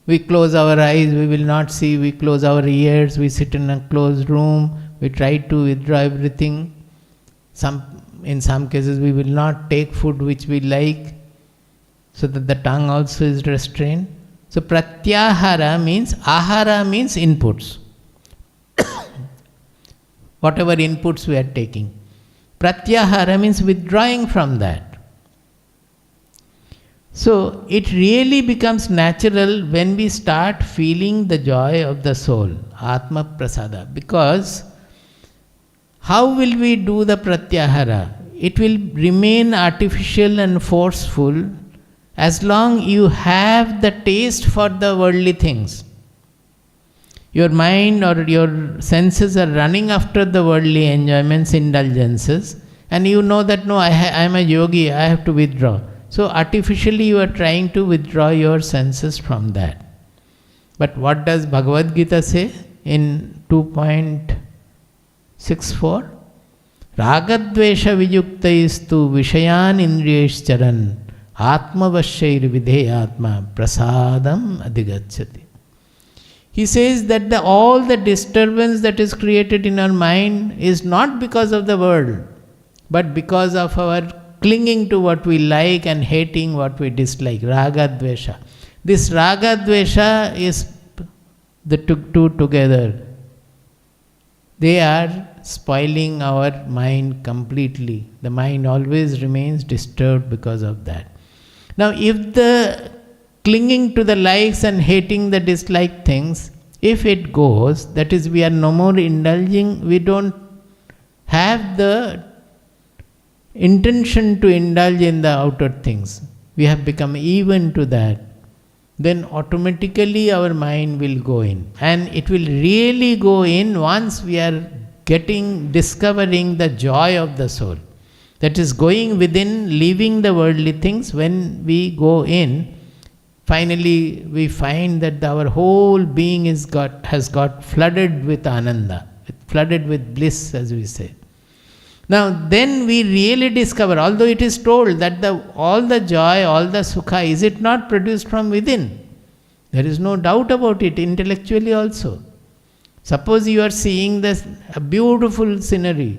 We close our eyes, we will not see, we close our ears, we sit in a closed room, we try to withdraw everything. In some cases we will not take food which we like, so that the tongue also is restrained. So pratyahara means, ahara means inputs. Whatever inputs we are taking. Pratyahara means withdrawing from that. So it really becomes natural when we start feeling the joy of the soul, Atma Prasada. Because how will we do the pratyahara? it will remain artificial and forceful as long you have the taste for the worldly things. Your mind or your senses are running after the worldly enjoyments, indulgences, and you know that no, I am a yogi, I have to withdraw. So artificially you are trying to withdraw your senses from that. But what does Bhagavad Gita say in 2.64? Ragadvesha vijuktaistu vishayan indriyescharan atmavashair vidheyatma prasadam adhigacchati. He says that all the disturbance that is created in our mind is not because of the world, but because of our clinging to what we like and hating what we dislike. Raga dvesha. This raga dvesha is the two together. They are spoiling our mind completely. The mind always remains disturbed because of that. Now, if the clinging to the likes and hating the disliked things, if it goes, that is, we are no more indulging, we don't have the intention to indulge in the outer things. We have become even to that. Then automatically our mind will go in. And it will really go in once we are discovering the joy of the soul. That is going within, leaving the worldly things. When we go in, finally we find that our whole being has got flooded with ananda, flooded with bliss, as we say. Now then we really discover, although it is told that all the joy, all the sukha, is it not produced from within? There is no doubt about it, intellectually also. Suppose you are seeing a beautiful scenery.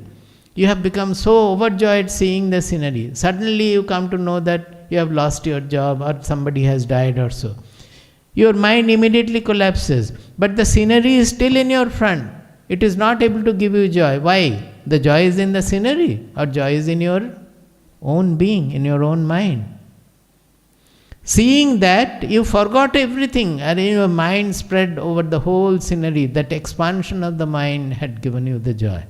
You have become so overjoyed seeing the scenery. Suddenly you come to know that you have lost your job or somebody has died or so. Your mind immediately collapses. But the scenery is still in your front. It is not able to give you joy. Why? The joy is in the scenery, or joy is in your own being, in your own mind. Seeing that, you forgot everything, and your mind spread over the whole scenery. That expansion of the mind had given you the joy.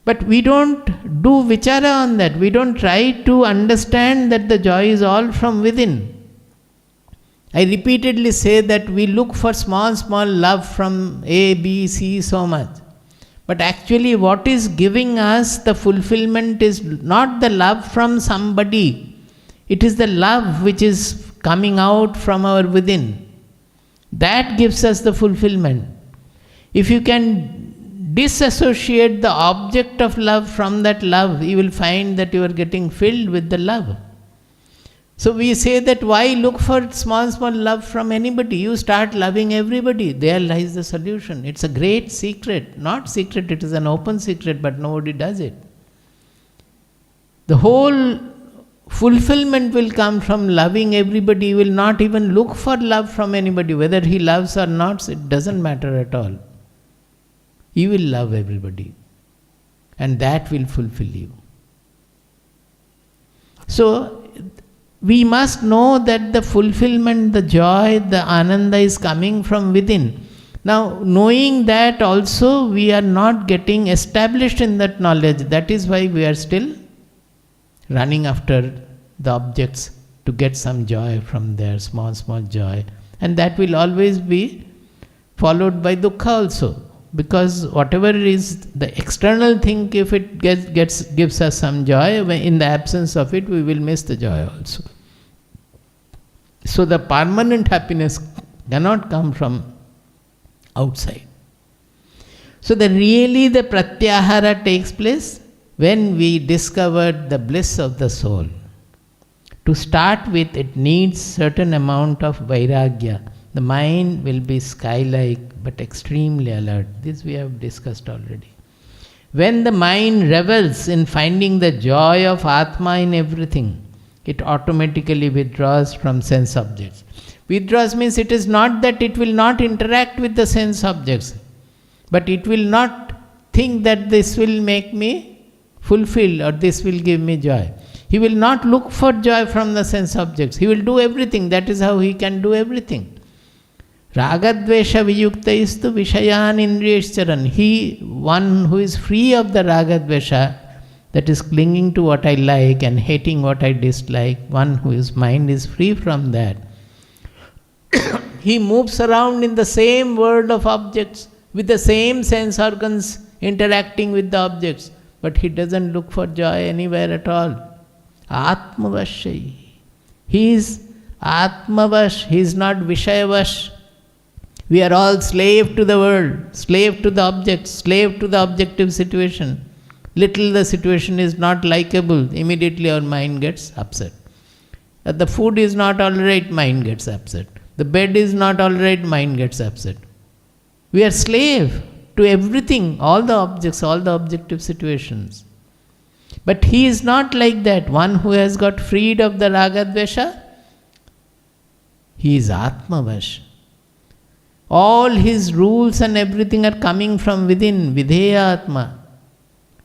But we don't do vichara on that. We don't try to understand that the joy is all from within. I repeatedly say that we look for small love from A, B, C so much. But actually what is giving us the fulfillment is not the love from somebody. It is the love which is coming out from our within. That gives us the fulfillment. If you can disassociate the object of love from that love, you will find that you are getting filled with the love. So we say that why look for small love from anybody? You start loving everybody. There lies the solution. It's a great secret. Not secret, it is an open secret, but nobody does it. The whole fulfillment will come from loving everybody. You will not even look for love from anybody. Whether he loves or not, it doesn't matter at all. You will love everybody. And that will fulfill you. So, we must know that the fulfillment, the joy, the ananda is coming from within. Now, knowing that also, we are not getting established in that knowledge. That is why we are still running after the objects to get some joy from there, small joy. And that will always be followed by dukkha also. Because whatever is the external thing, if it gives us some joy, in the absence of it, we will miss the joy also. So the permanent happiness cannot come from outside. So the pratyahara takes place when we discover the bliss of the soul. To start with, it needs certain amount of vairagya. The mind will be sky-like but extremely alert. This we have discussed already. When the mind revels in finding the joy of Atma in everything, it automatically withdraws from sense objects. Withdraws means it is not that it will not interact with the sense objects, but it will not think that this will make me fulfilled or this will give me joy. He will not look for joy from the sense objects. He will do everything. That is how he can do everything. Ragadvesha vijuktaistu vishayan indriyescharan. He, one who is free of the ragadvesha, that is clinging to what I like and hating what I dislike, one whose mind is free from that, he moves around in the same world of objects, with the same sense organs interacting with the objects, but he doesn't look for joy anywhere at all. Atmavashai. He is Atmavash, he is not Vishayavash. We are all slave to the world, slave to the objects, slave to the objective situation. Little the situation is not likable, immediately our mind gets upset. The food is not alright, mind gets upset. The bed is not alright, mind gets upset. We are slave to everything, all the objects, all the objective situations. But he is not like that. One who has got freed of the raga dvesha, he is Atmavash. All his rules and everything are coming from within, Videya Atma.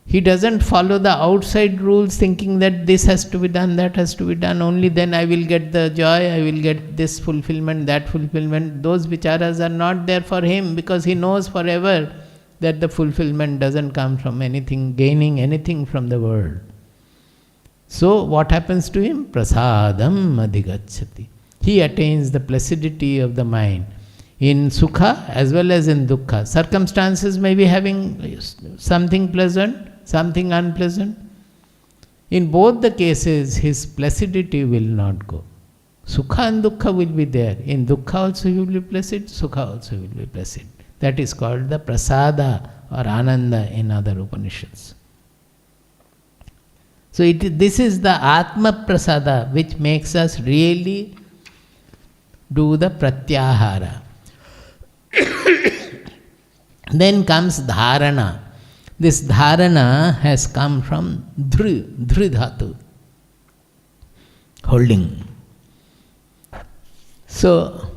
He doesn't follow the outside rules thinking that this has to be done, that has to be done, only then I will get the joy, I will get this fulfillment, that fulfillment. Those vicharas are not there for him because he knows forever that the fulfillment doesn't come from anything, gaining anything from the world. So what happens to him? Prasadam adhigacchati. He attains the placidity of the mind. In sukha as well as in dukkha. Circumstances may be having something pleasant, something unpleasant. In both the cases, his placidity will not go. Sukha and dukkha will be there. In dukkha also he will be placid, sukha also will be placid. That is called the prasada or ananda in other Upanishads. So this is the Atma Prasada which makes us really do the pratyahara. Then comes dharana. This dharana has come from dhri dhatu, holding. So,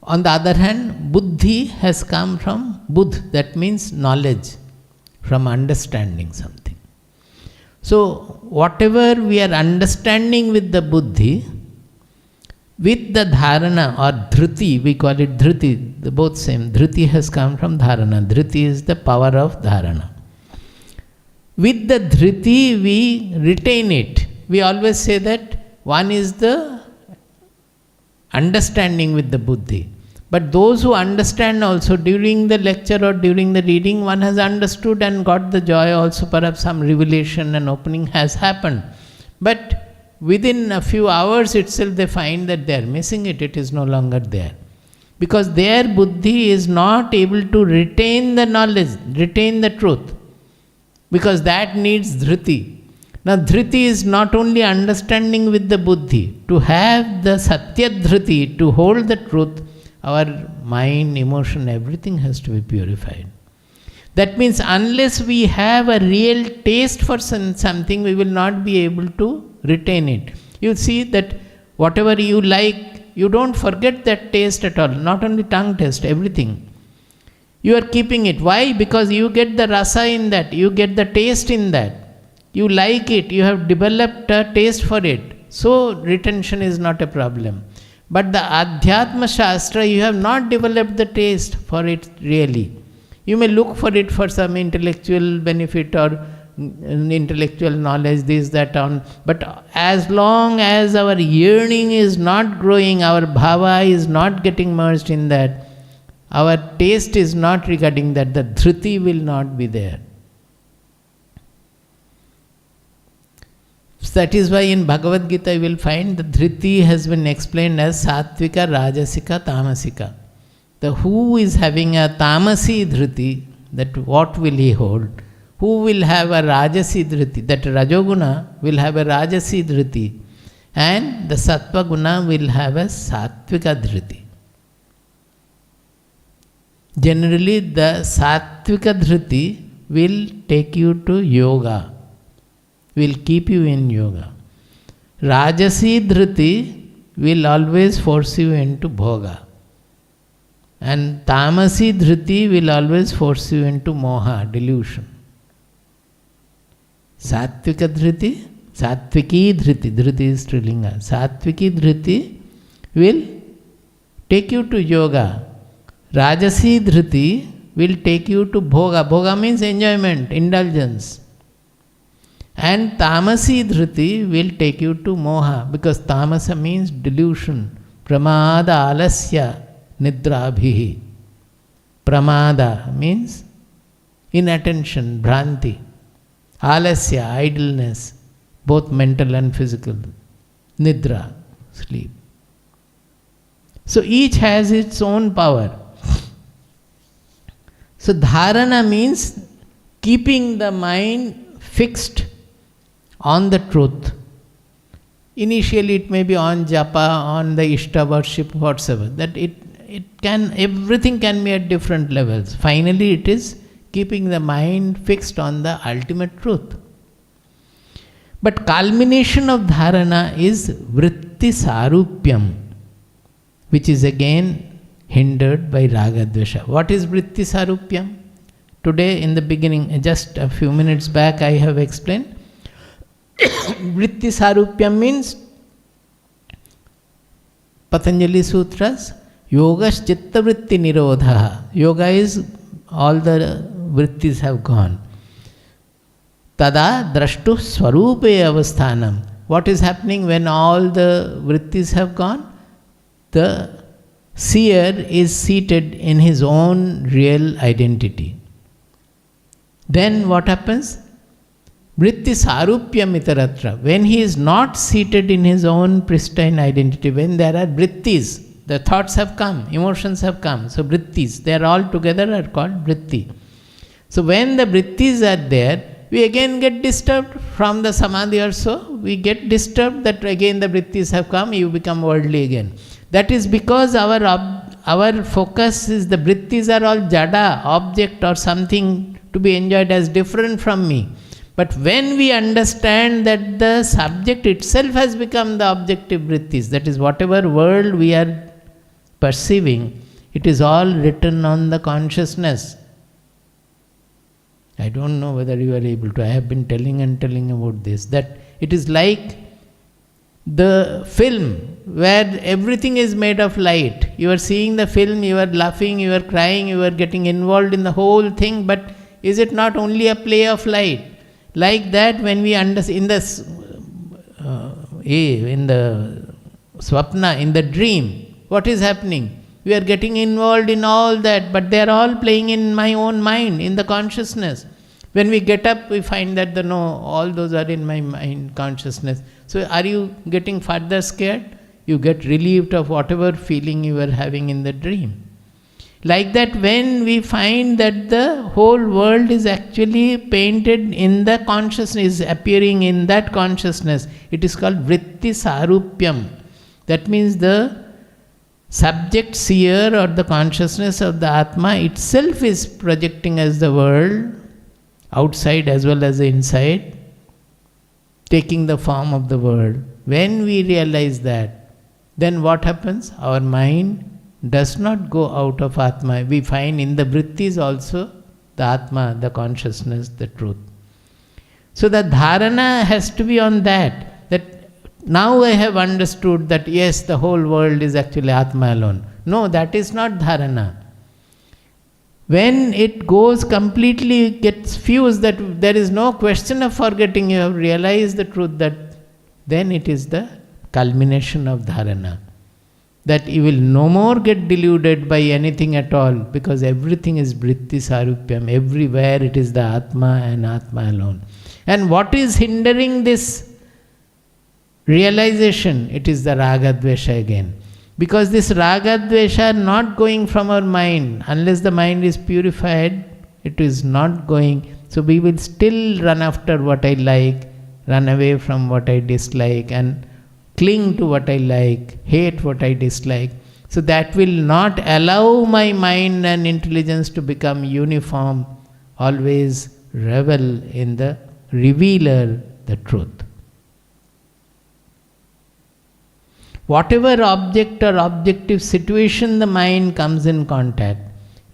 on the other hand, buddhi has come from budh, that means knowledge, from understanding something. So, whatever we are understanding with the buddhi, with the dharana or dhruti, we call it dhruti, both same. Dhruti has come from dharana. Dhruti is the power of dharana. With the dhruti, we retain it. We always say that one is the understanding with the buddhi. But those who understand also during the lecture or during the reading, one has understood and got the joy also, perhaps some revelation and opening has happened. But within a few hours itself they find that they are missing it, it is no longer there. Because their buddhi is not able to retain the knowledge, retain the truth. Because that needs dhruti. Now dhruti is not only understanding with the buddhi. To have the satya dhruti, to hold the truth, our mind, emotion, everything has to be purified. That means unless we have a real taste for something, we will not be able to retain it. You see that whatever you like, you don't forget that taste at all. Not only tongue taste, everything. You are keeping it. Why? Because you get the rasa in that, you get the taste in that. You like it, you have developed a taste for it. So retention is not a problem. But the Adhyatma Shastra, you have not developed the taste for it really. You may look for it for some intellectual benefit or intellectual knowledge, this, that, on. But as long as our yearning is not growing, our bhava is not getting merged in that, our taste is not regarding that, the dhruti will not be there. So that is why in Bhagavad Gita you will find the dhruti has been explained as sattvika, rajasika, tamasika. The who is having a tamasi dhruti, that what will he hold? Who will have a rajasi dhruti? That rajoguna will have a rajasi dhruti. And the sattva guna will have a sattvika dhruti. Generally the sattvika dhruti will take you to yoga, will keep you in yoga. Rajasi dhruti will always force you into bhoga. And tamasi dhruti will always force you into moha, delusion. Sattvika dhruti, sattviki dhruti, dhruti is Strilinga. Sattviki dhruti will take you to yoga. Rajasi dhruti will take you to bhoga. Bhoga means enjoyment, indulgence. And tamasi dhriti will take you to moha, because tamasa means delusion. Pramada alasya nidrabhihi. Pramada means inattention, bhranti. Alasya, idleness, both mental and physical. Nidra, sleep. So each has its own power. So dharana means keeping the mind fixed on the truth. Initially it may be on japa, on the ishta worship, whatsoever. That everything can be at different levels. Finally it is keeping the mind fixed on the ultimate truth. But culmination of dharana is vritti sarupyam, which is again hindered by raga dvesha. What is vritti sarupyam? Today in the beginning, just a few minutes back, I have explained. Vritti sarupyam means Patanjali Sutras, yogas chitta vritti nirodha. Yoga is all the vrittis have gone. Tada drashtu swarupe avasthanam. What is happening when all the vrittis have gone? The seer is seated in his own real identity. Then what happens? Vritti sarupyam itaratra. When he is not seated in his own pristine identity, when there are vrittis, the thoughts have come, emotions have come. So vrittis, they are all together are called vritti. So when the vrittis are there, we again get disturbed from the samadhi or so. We get disturbed that again the vrittis have come, you become worldly again. That is because our focus is the vrittis are all jada, object or something to be enjoyed as different from me. But when we understand that the subject itself has become the objective vrittis, that is whatever world we are perceiving, it is all written on the consciousness. I don't know whether you are able to. I have been telling about this, that it is like the film where everything is made of light. You are seeing the film, you are laughing, you are crying, you are getting involved in the whole thing, but is it not only a play of light? Like that, when we understand in the swapna, in the dream, what is happening? We are getting involved in all that, but they are all playing in my own mind, in the consciousness. When we get up, we find that all those are in my mind, consciousness. So are you getting further scared? You get relieved of whatever feeling you were having in the dream. Like that, when we find that the whole world is actually painted in the consciousness, is appearing in that consciousness, it is called vritti sarupyam. That means the subject seer or the consciousness of the Atma itself is projecting as the world, outside as well as the inside, taking the form of the world. When we realize that, then what happens? Our mind does not go out of Atma. We find in the vrittis also the Atma, the consciousness, the truth. So the dharana has to be on that now I have understood that yes, the whole world is actually Atma alone. No, that is not dharana. When it goes completely, gets fused, that there is no question of forgetting, you have realized the truth, that then it is the culmination of dharana. That you will no more get deluded by anything at all, because everything is vritti sarupyam. Everywhere it is the Atma and Atma alone. And what is hindering this realization? It is the raga dvesha again. Because this raga dvesha are not going from our mind. Unless the mind is purified, it is not going. So we will still run after what I like, run away from what I dislike, and cling to what I like, hate what I dislike. So that will not allow my mind and intelligence to become uniform, always revel in the revealer, the truth. Whatever object or objective situation the mind comes in contact,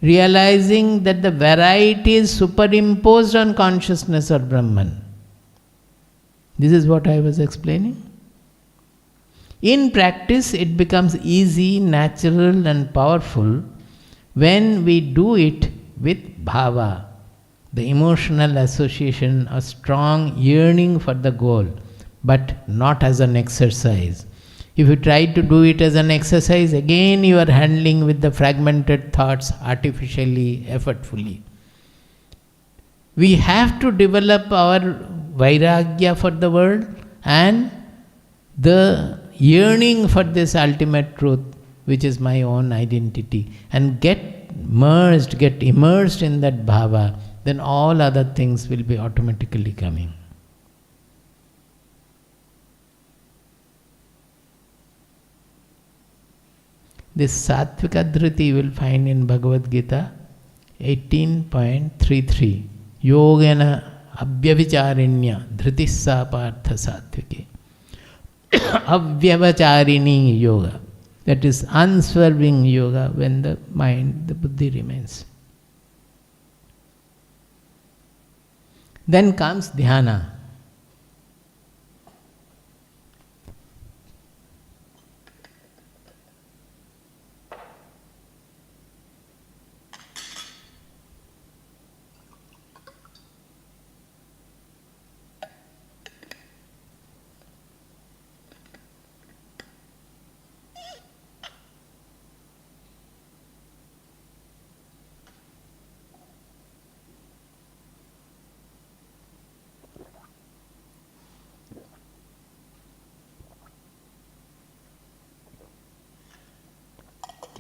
realizing that the variety is superimposed on consciousness or Brahman. This is what I was explaining. In practice, it becomes easy, natural and powerful when we do it with bhava. the emotional association, a strong yearning for the goal, but not as an exercise. If you try to do it as an exercise, again you are handling with the fragmented thoughts artificially, effortfully. We have to develop our vairagya for the world and the yearning for this ultimate truth, which is my own identity, and get immersed in that bhava, then all other things will be automatically coming. This Sattvika Dhriti you will find in Bhagavad Gita 18.33. Yogena abhyavicarinya dhritissa partha sattvike. Avyavacharini yoga. That is unswerving yoga when the mind, the buddhi remains. Then comes dhyana.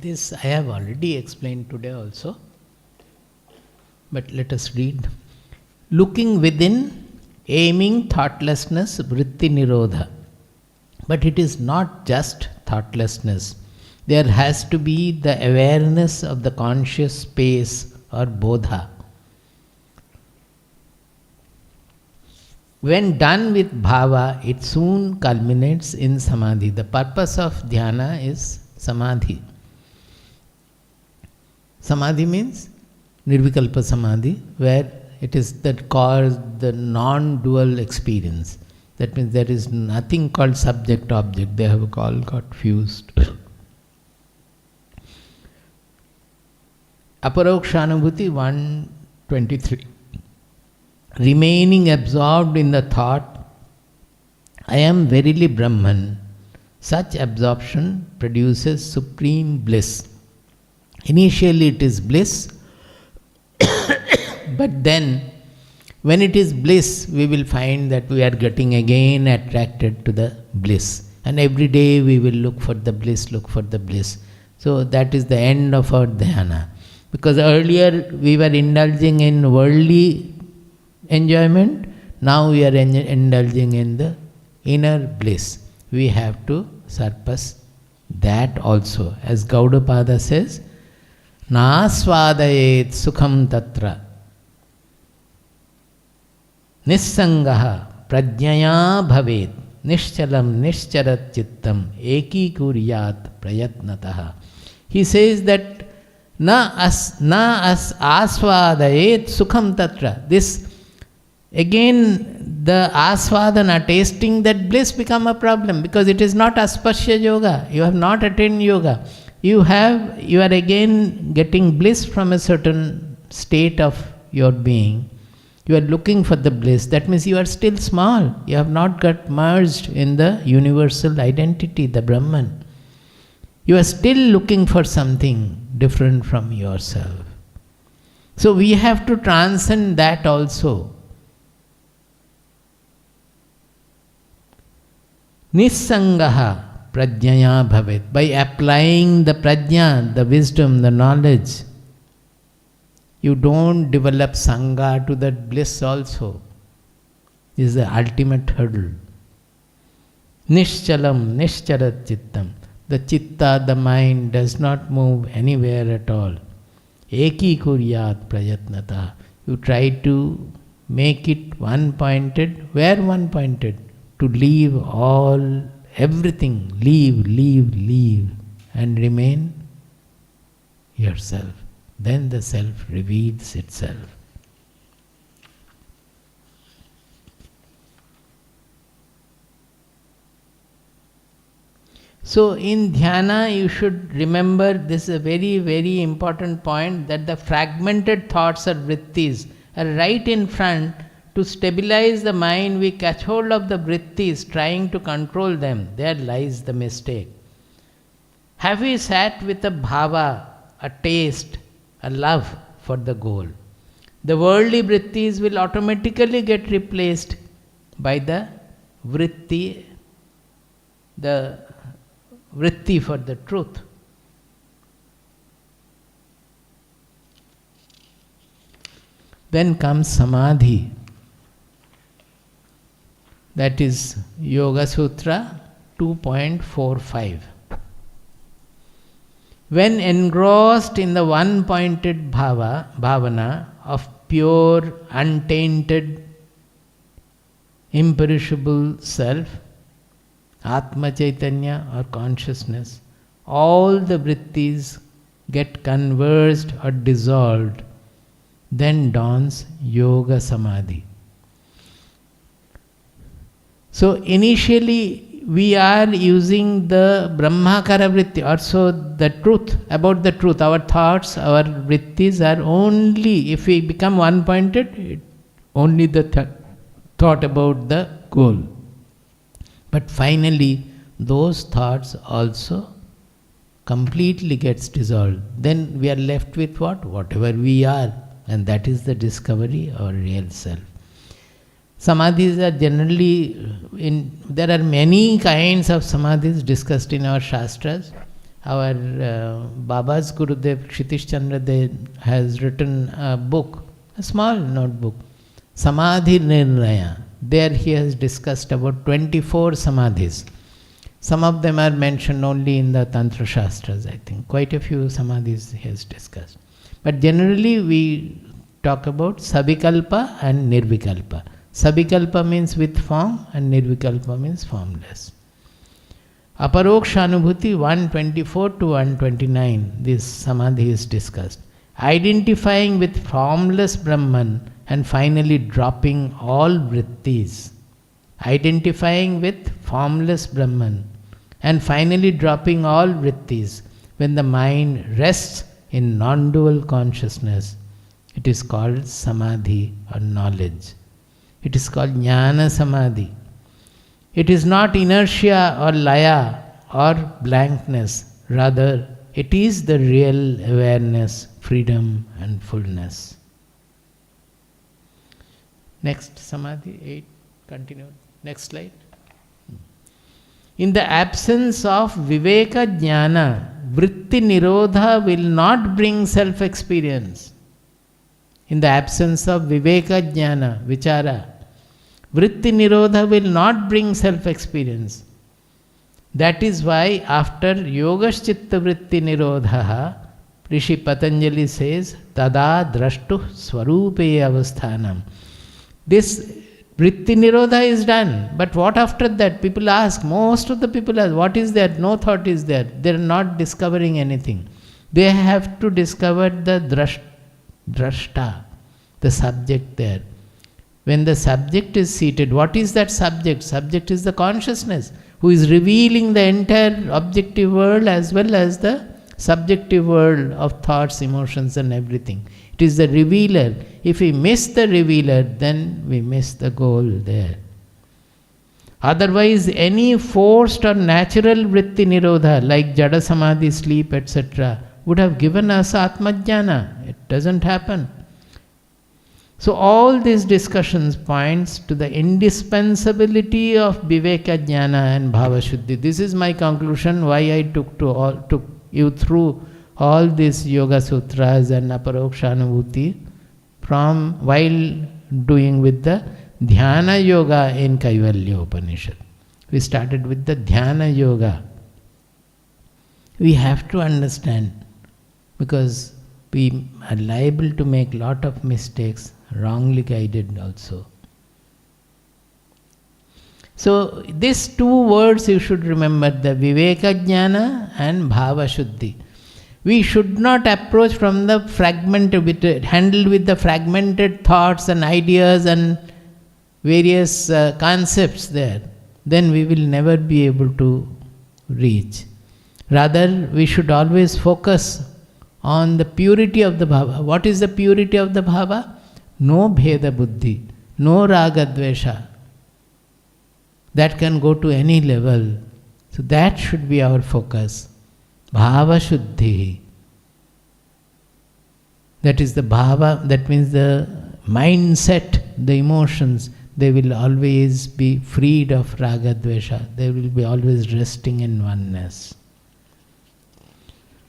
This I have already explained today also, but let us read. Looking within, aiming thoughtlessness, vritti nirodha. But it is not just thoughtlessness. There has to be the awareness of the conscious space or bodha. When done with bhava, it soon culminates in samadhi. The purpose of dhyana is samadhi. Samadhi means nirvikalpa samadhi, where it is that called the non-dual experience. That means there is nothing called subject-object. They have got fused. Aparokshanubhuti 123. Remaining absorbed in the thought, I am verily Brahman. Such absorption produces supreme bliss. Initially it is bliss, but then when it is bliss, we will find that we are getting again attracted to the bliss. And every day we will look for the bliss, look for the bliss. So that is the end of our dhyana. Because earlier we were indulging in worldly enjoyment, now we are indulging in the inner bliss. We have to surpass that also. As Gaudapada says, Nasvadayet sukham tatra nissangaha prajnaya bhavet nishchalam nishcharat chittam eki kuryat prayatnataha. He says that na as asvadayet sukham tatra. This again, the asvadana, tasting that bliss, become a problem because it is not asparsya yoga. You have not attained yoga. You are again getting bliss from a certain state of your being. You are looking for the bliss. That means you are still small. You have not got merged in the universal identity, the Brahman. You are still looking for something different from yourself. So we have to transcend that also. Nissangaha prajnaya bhavet. By applying the prajna, the wisdom, the knowledge, you don't develop sangha to that bliss also. This is the ultimate hurdle. Nishchalam nishcharat chittam. The chitta, the mind, does not move anywhere at all. Eki kuryat prayatnata. You try to make it one-pointed. Where one-pointed? To leave all, everything. Leave, and remain yourself. Then the self reveals itself. So in dhyana you should remember, this is a very, very important point, that the fragmented thoughts are vrittis, are right in front. To stabilize the mind, we catch hold of the vrittis, trying to control them. There lies the mistake. Have we sat with a bhava, a taste, a love for the goal? The worldly vrittis will automatically get replaced by the vritti for the truth. Then comes samadhi. That is Yoga Sutra 2.45. When engrossed in the one-pointed bhavana of pure, untainted, imperishable self, Atma Chaitanya or consciousness, all the vrittis get converged or dissolved. Then dawns Yoga Samadhi. So initially we are using the Brahmakara vritti, also the truth, about the truth. Our thoughts, our vrittis are only, if we become one-pointed, only the thought about the goal. But finally, those thoughts also completely gets dissolved. Then we are left with what? Whatever we are. And that is the discovery of our real self. Samadhis are generally, there are many kinds of samadhis discussed in our Shastras. Our Baba's Gurudev Kshitish Chandra has written a book, a small notebook, Samadhi Nirnaya. There he has discussed about 24 samadhis. Some of them are mentioned only in the Tantra Shastras, I think. Quite a few samadhis he has discussed. But generally we talk about Savikalpa and Nirvikalpa. Savikalpa means with form and Nirvikalpa means formless. Aparokshanubhuti 124 to 129, this samadhi is discussed. Identifying with formless Brahman and finally dropping all vrittis. Identifying with formless Brahman and finally dropping all vrittis. When the mind rests in non-dual consciousness, it is called samadhi or knowledge. It is called jnana samadhi. It is not inertia or laya or blankness. Rather, it is the real awareness, freedom and fullness. Next, samadhi 8, continue. Next slide. In the absence of viveka jnana, vritti nirodha will not bring self-experience. In the absence of viveka jnana, vichara, vritti nirodha will not bring self-experience. That is why after yogaschitta vritti nirodha, Rishi Patanjali says, tada drashtu swarupe avasthanam. This vritti nirodha is done. But what after that? People ask, most of the people ask, what is there? No thought is there. They are not discovering anything. They have to discover the drashta, the subject there. When the subject is seated, what is that subject? Subject is the consciousness, who is revealing the entire objective world as well as the subjective world of thoughts, emotions and everything. It is the revealer. If we miss the revealer, then we miss the goal there. Otherwise, any forced or natural vritti nirodha, like jada samadhi, sleep, etc., would have given us atmajnana. It doesn't happen. So all these discussions points to the indispensability of viveka jnana and bhava shuddhi. This is my conclusion, why I took you through all these yoga sutras and aparokshanubhuti from while doing with the Dhyana Yoga in Kaivalya Upanishad. We started with the Dhyana Yoga. We have to understand, because we are liable to make lot of mistakes, wrongly guided also. So these two words you should remember, the viveka jnana and bhava shuddhi. We should not approach from the handled with the fragmented thoughts and ideas and various concepts there. Then we will never be able to reach. Rather, we should always focus on the purity of the bhava. What is the purity of the bhava? no bheda buddhi, no raga dvesha. That can go to any level. So that should be our focus. Bhava shuddhi. That is the bhava, that means the mindset, the emotions, they will always be freed of raga dvesha. They will be always resting in oneness.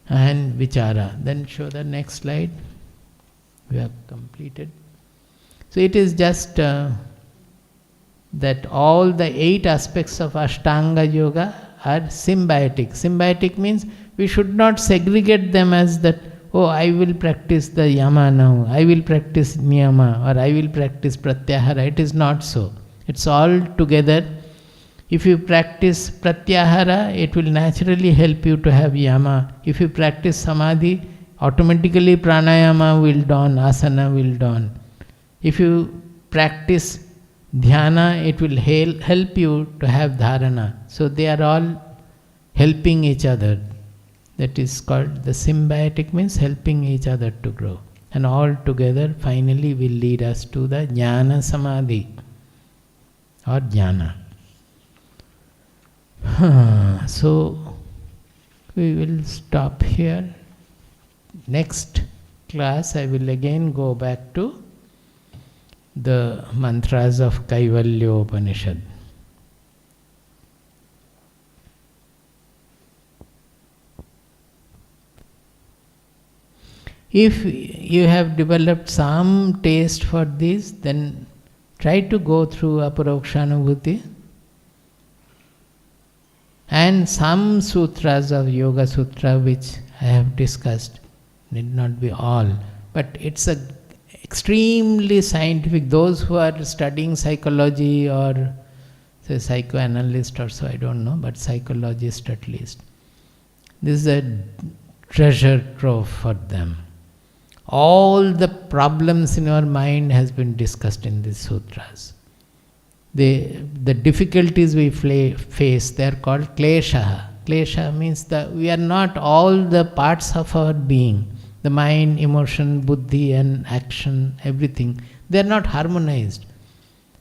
And vichara. Then show the next slide. We have completed. So it is just that all the 8 aspects of Ashtanga Yoga are symbiotic. Symbiotic means we should not segregate them as that, oh, I will practice the yama now, I will practice niyama, or I will practice pratyahara. It is not so. It's all together. If you practice pratyahara, it will naturally help you to have yama. If you practice samadhi, automatically pranayama will dawn, asana will dawn. If you practice dhyana, it will help you to have dharana. So they are all helping each other. That is called the symbiotic, means helping each other to grow. And all together finally will lead us to the jnana samadhi or jnana. So we will stop here. Next class I will again go back to the mantras of Kaivalya Upanishad. If you have developed some taste for this, then try to go through Aparokshanubhuti and some sutras of Yoga Sutra which I have discussed. Need not be all, but it's a extremely scientific. Those who are studying psychology or say psychoanalyst or so, I don't know, but psychologist at least. This is a treasure trove for them. All the problems in our mind has been discussed in these sutras. The difficulties we face, they are called klesha. Klesha means we are not all the parts of our being. The mind, emotion, buddhi and action, everything, they are not harmonized.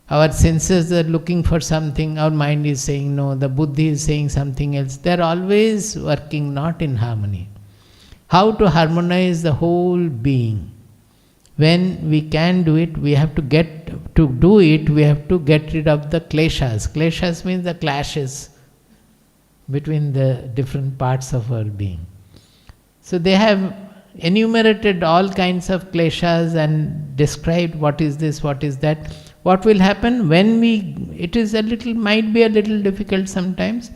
Our senses are looking for something, our mind is saying no, the buddhi is saying something else. They are always working not in harmony. How to harmonize the whole being? When we can do it, we have to get rid of the kleshas. Kleshas means the clashes between the different parts of our being. So they have enumerated all kinds of kleshas and described what is this, what is that. What will happen when might be a little difficult sometimes,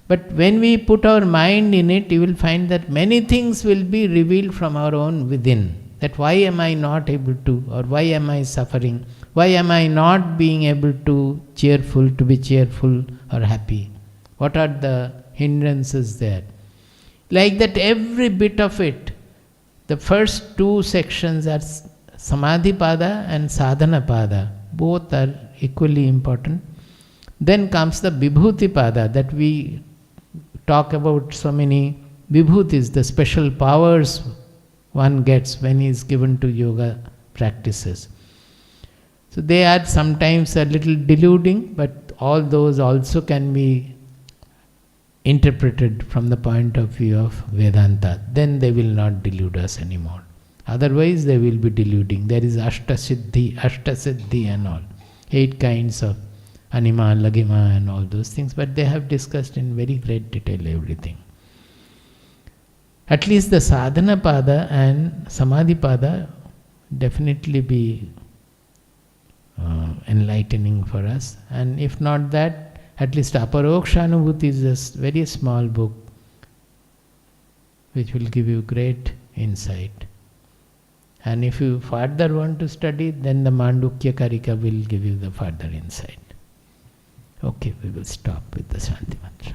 but when we put our mind in it, you will find that many things will be revealed from our own within. That why am I not able to, or why am I suffering? Why am I not being able to be cheerful or happy? What are the hindrances there? Like that, every bit of it. The first 2 sections are Samadhi Pada and Sadhana Pada. Both are equally important. Then comes the Vibhuti Pada, that we talk about so many Vibhutis, the special powers one gets when he is given to yoga practices. So they are sometimes a little deluding, but all those also can be interpreted from the point of view of Vedanta. Then they will not delude us anymore. Otherwise they will be deluding. There is Ashtasiddhi and all. 8 kinds of Anima, Lagima and all those things, but they have discussed in very great detail everything. At least the Sadhana Pada and Samadhi Pada definitely be enlightening for us. And if not that, at least Aparokshanubhuti is a very small book which will give you great insight. And if you further want to study, then the Mandukya Karika will give you the further insight. Okay, we will stop with the Shanti Mantra.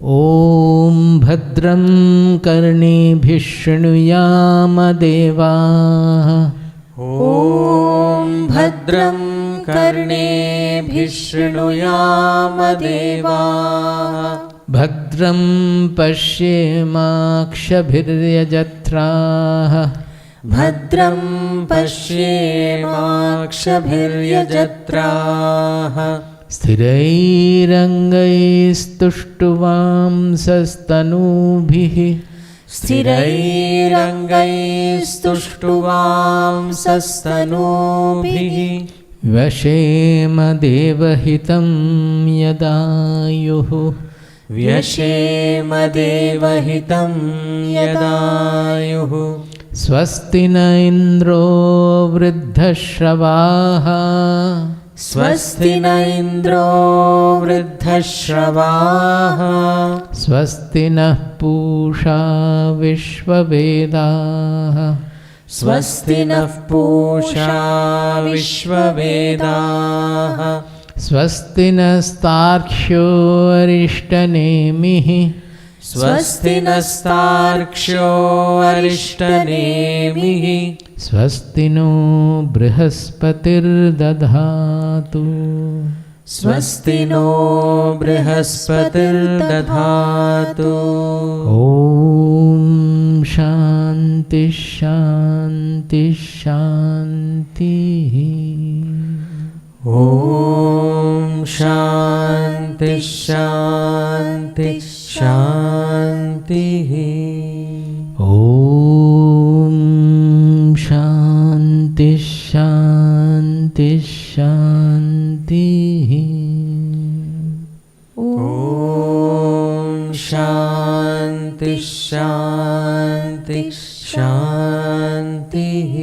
Om Bhadram Karnebhih Shrunuyama Deva. Om Bhadram Karnebhih Shrunuyama Deva. Bhadram Pashyemakshabhiryajatra. भद्रं पश्येमाक्षभिर्यजत्राः स्थिरैरङ्गैस्तुष्टुवांसस्तनूभिः स्थिरैरङ्गैस्तुष्टुवांसस्तनूभिः व्यशेम देवहितं यदायुः व्यशेम देवहितं यदायुः स्वस्ति न इन्द्रो वृद्धश्रवाः स्वस्ति न इन्द्रो वृद्धश्रवाः स्वस्ति नः पूषा विश्ववेदाः स्वस्ति नः पूषा विश्ववेदाः स्वस्ति नस्तार्क्ष्यो अरिष्टनेमिः स्वस्ति नस्तार्क्ष्यो अरिष्टनेमिः स्वस्ति नो बृहस्पतिर्दधातु स्वस्ति नो बृहस्पतिर्दधातु ॐ शान्ति शान्ति शान्तिः ॐ शान्ति शान्ति शान्तिः ॐ शान्ति शान्ति शान्तिः ॐ शान्ति शान्ति शान्तिः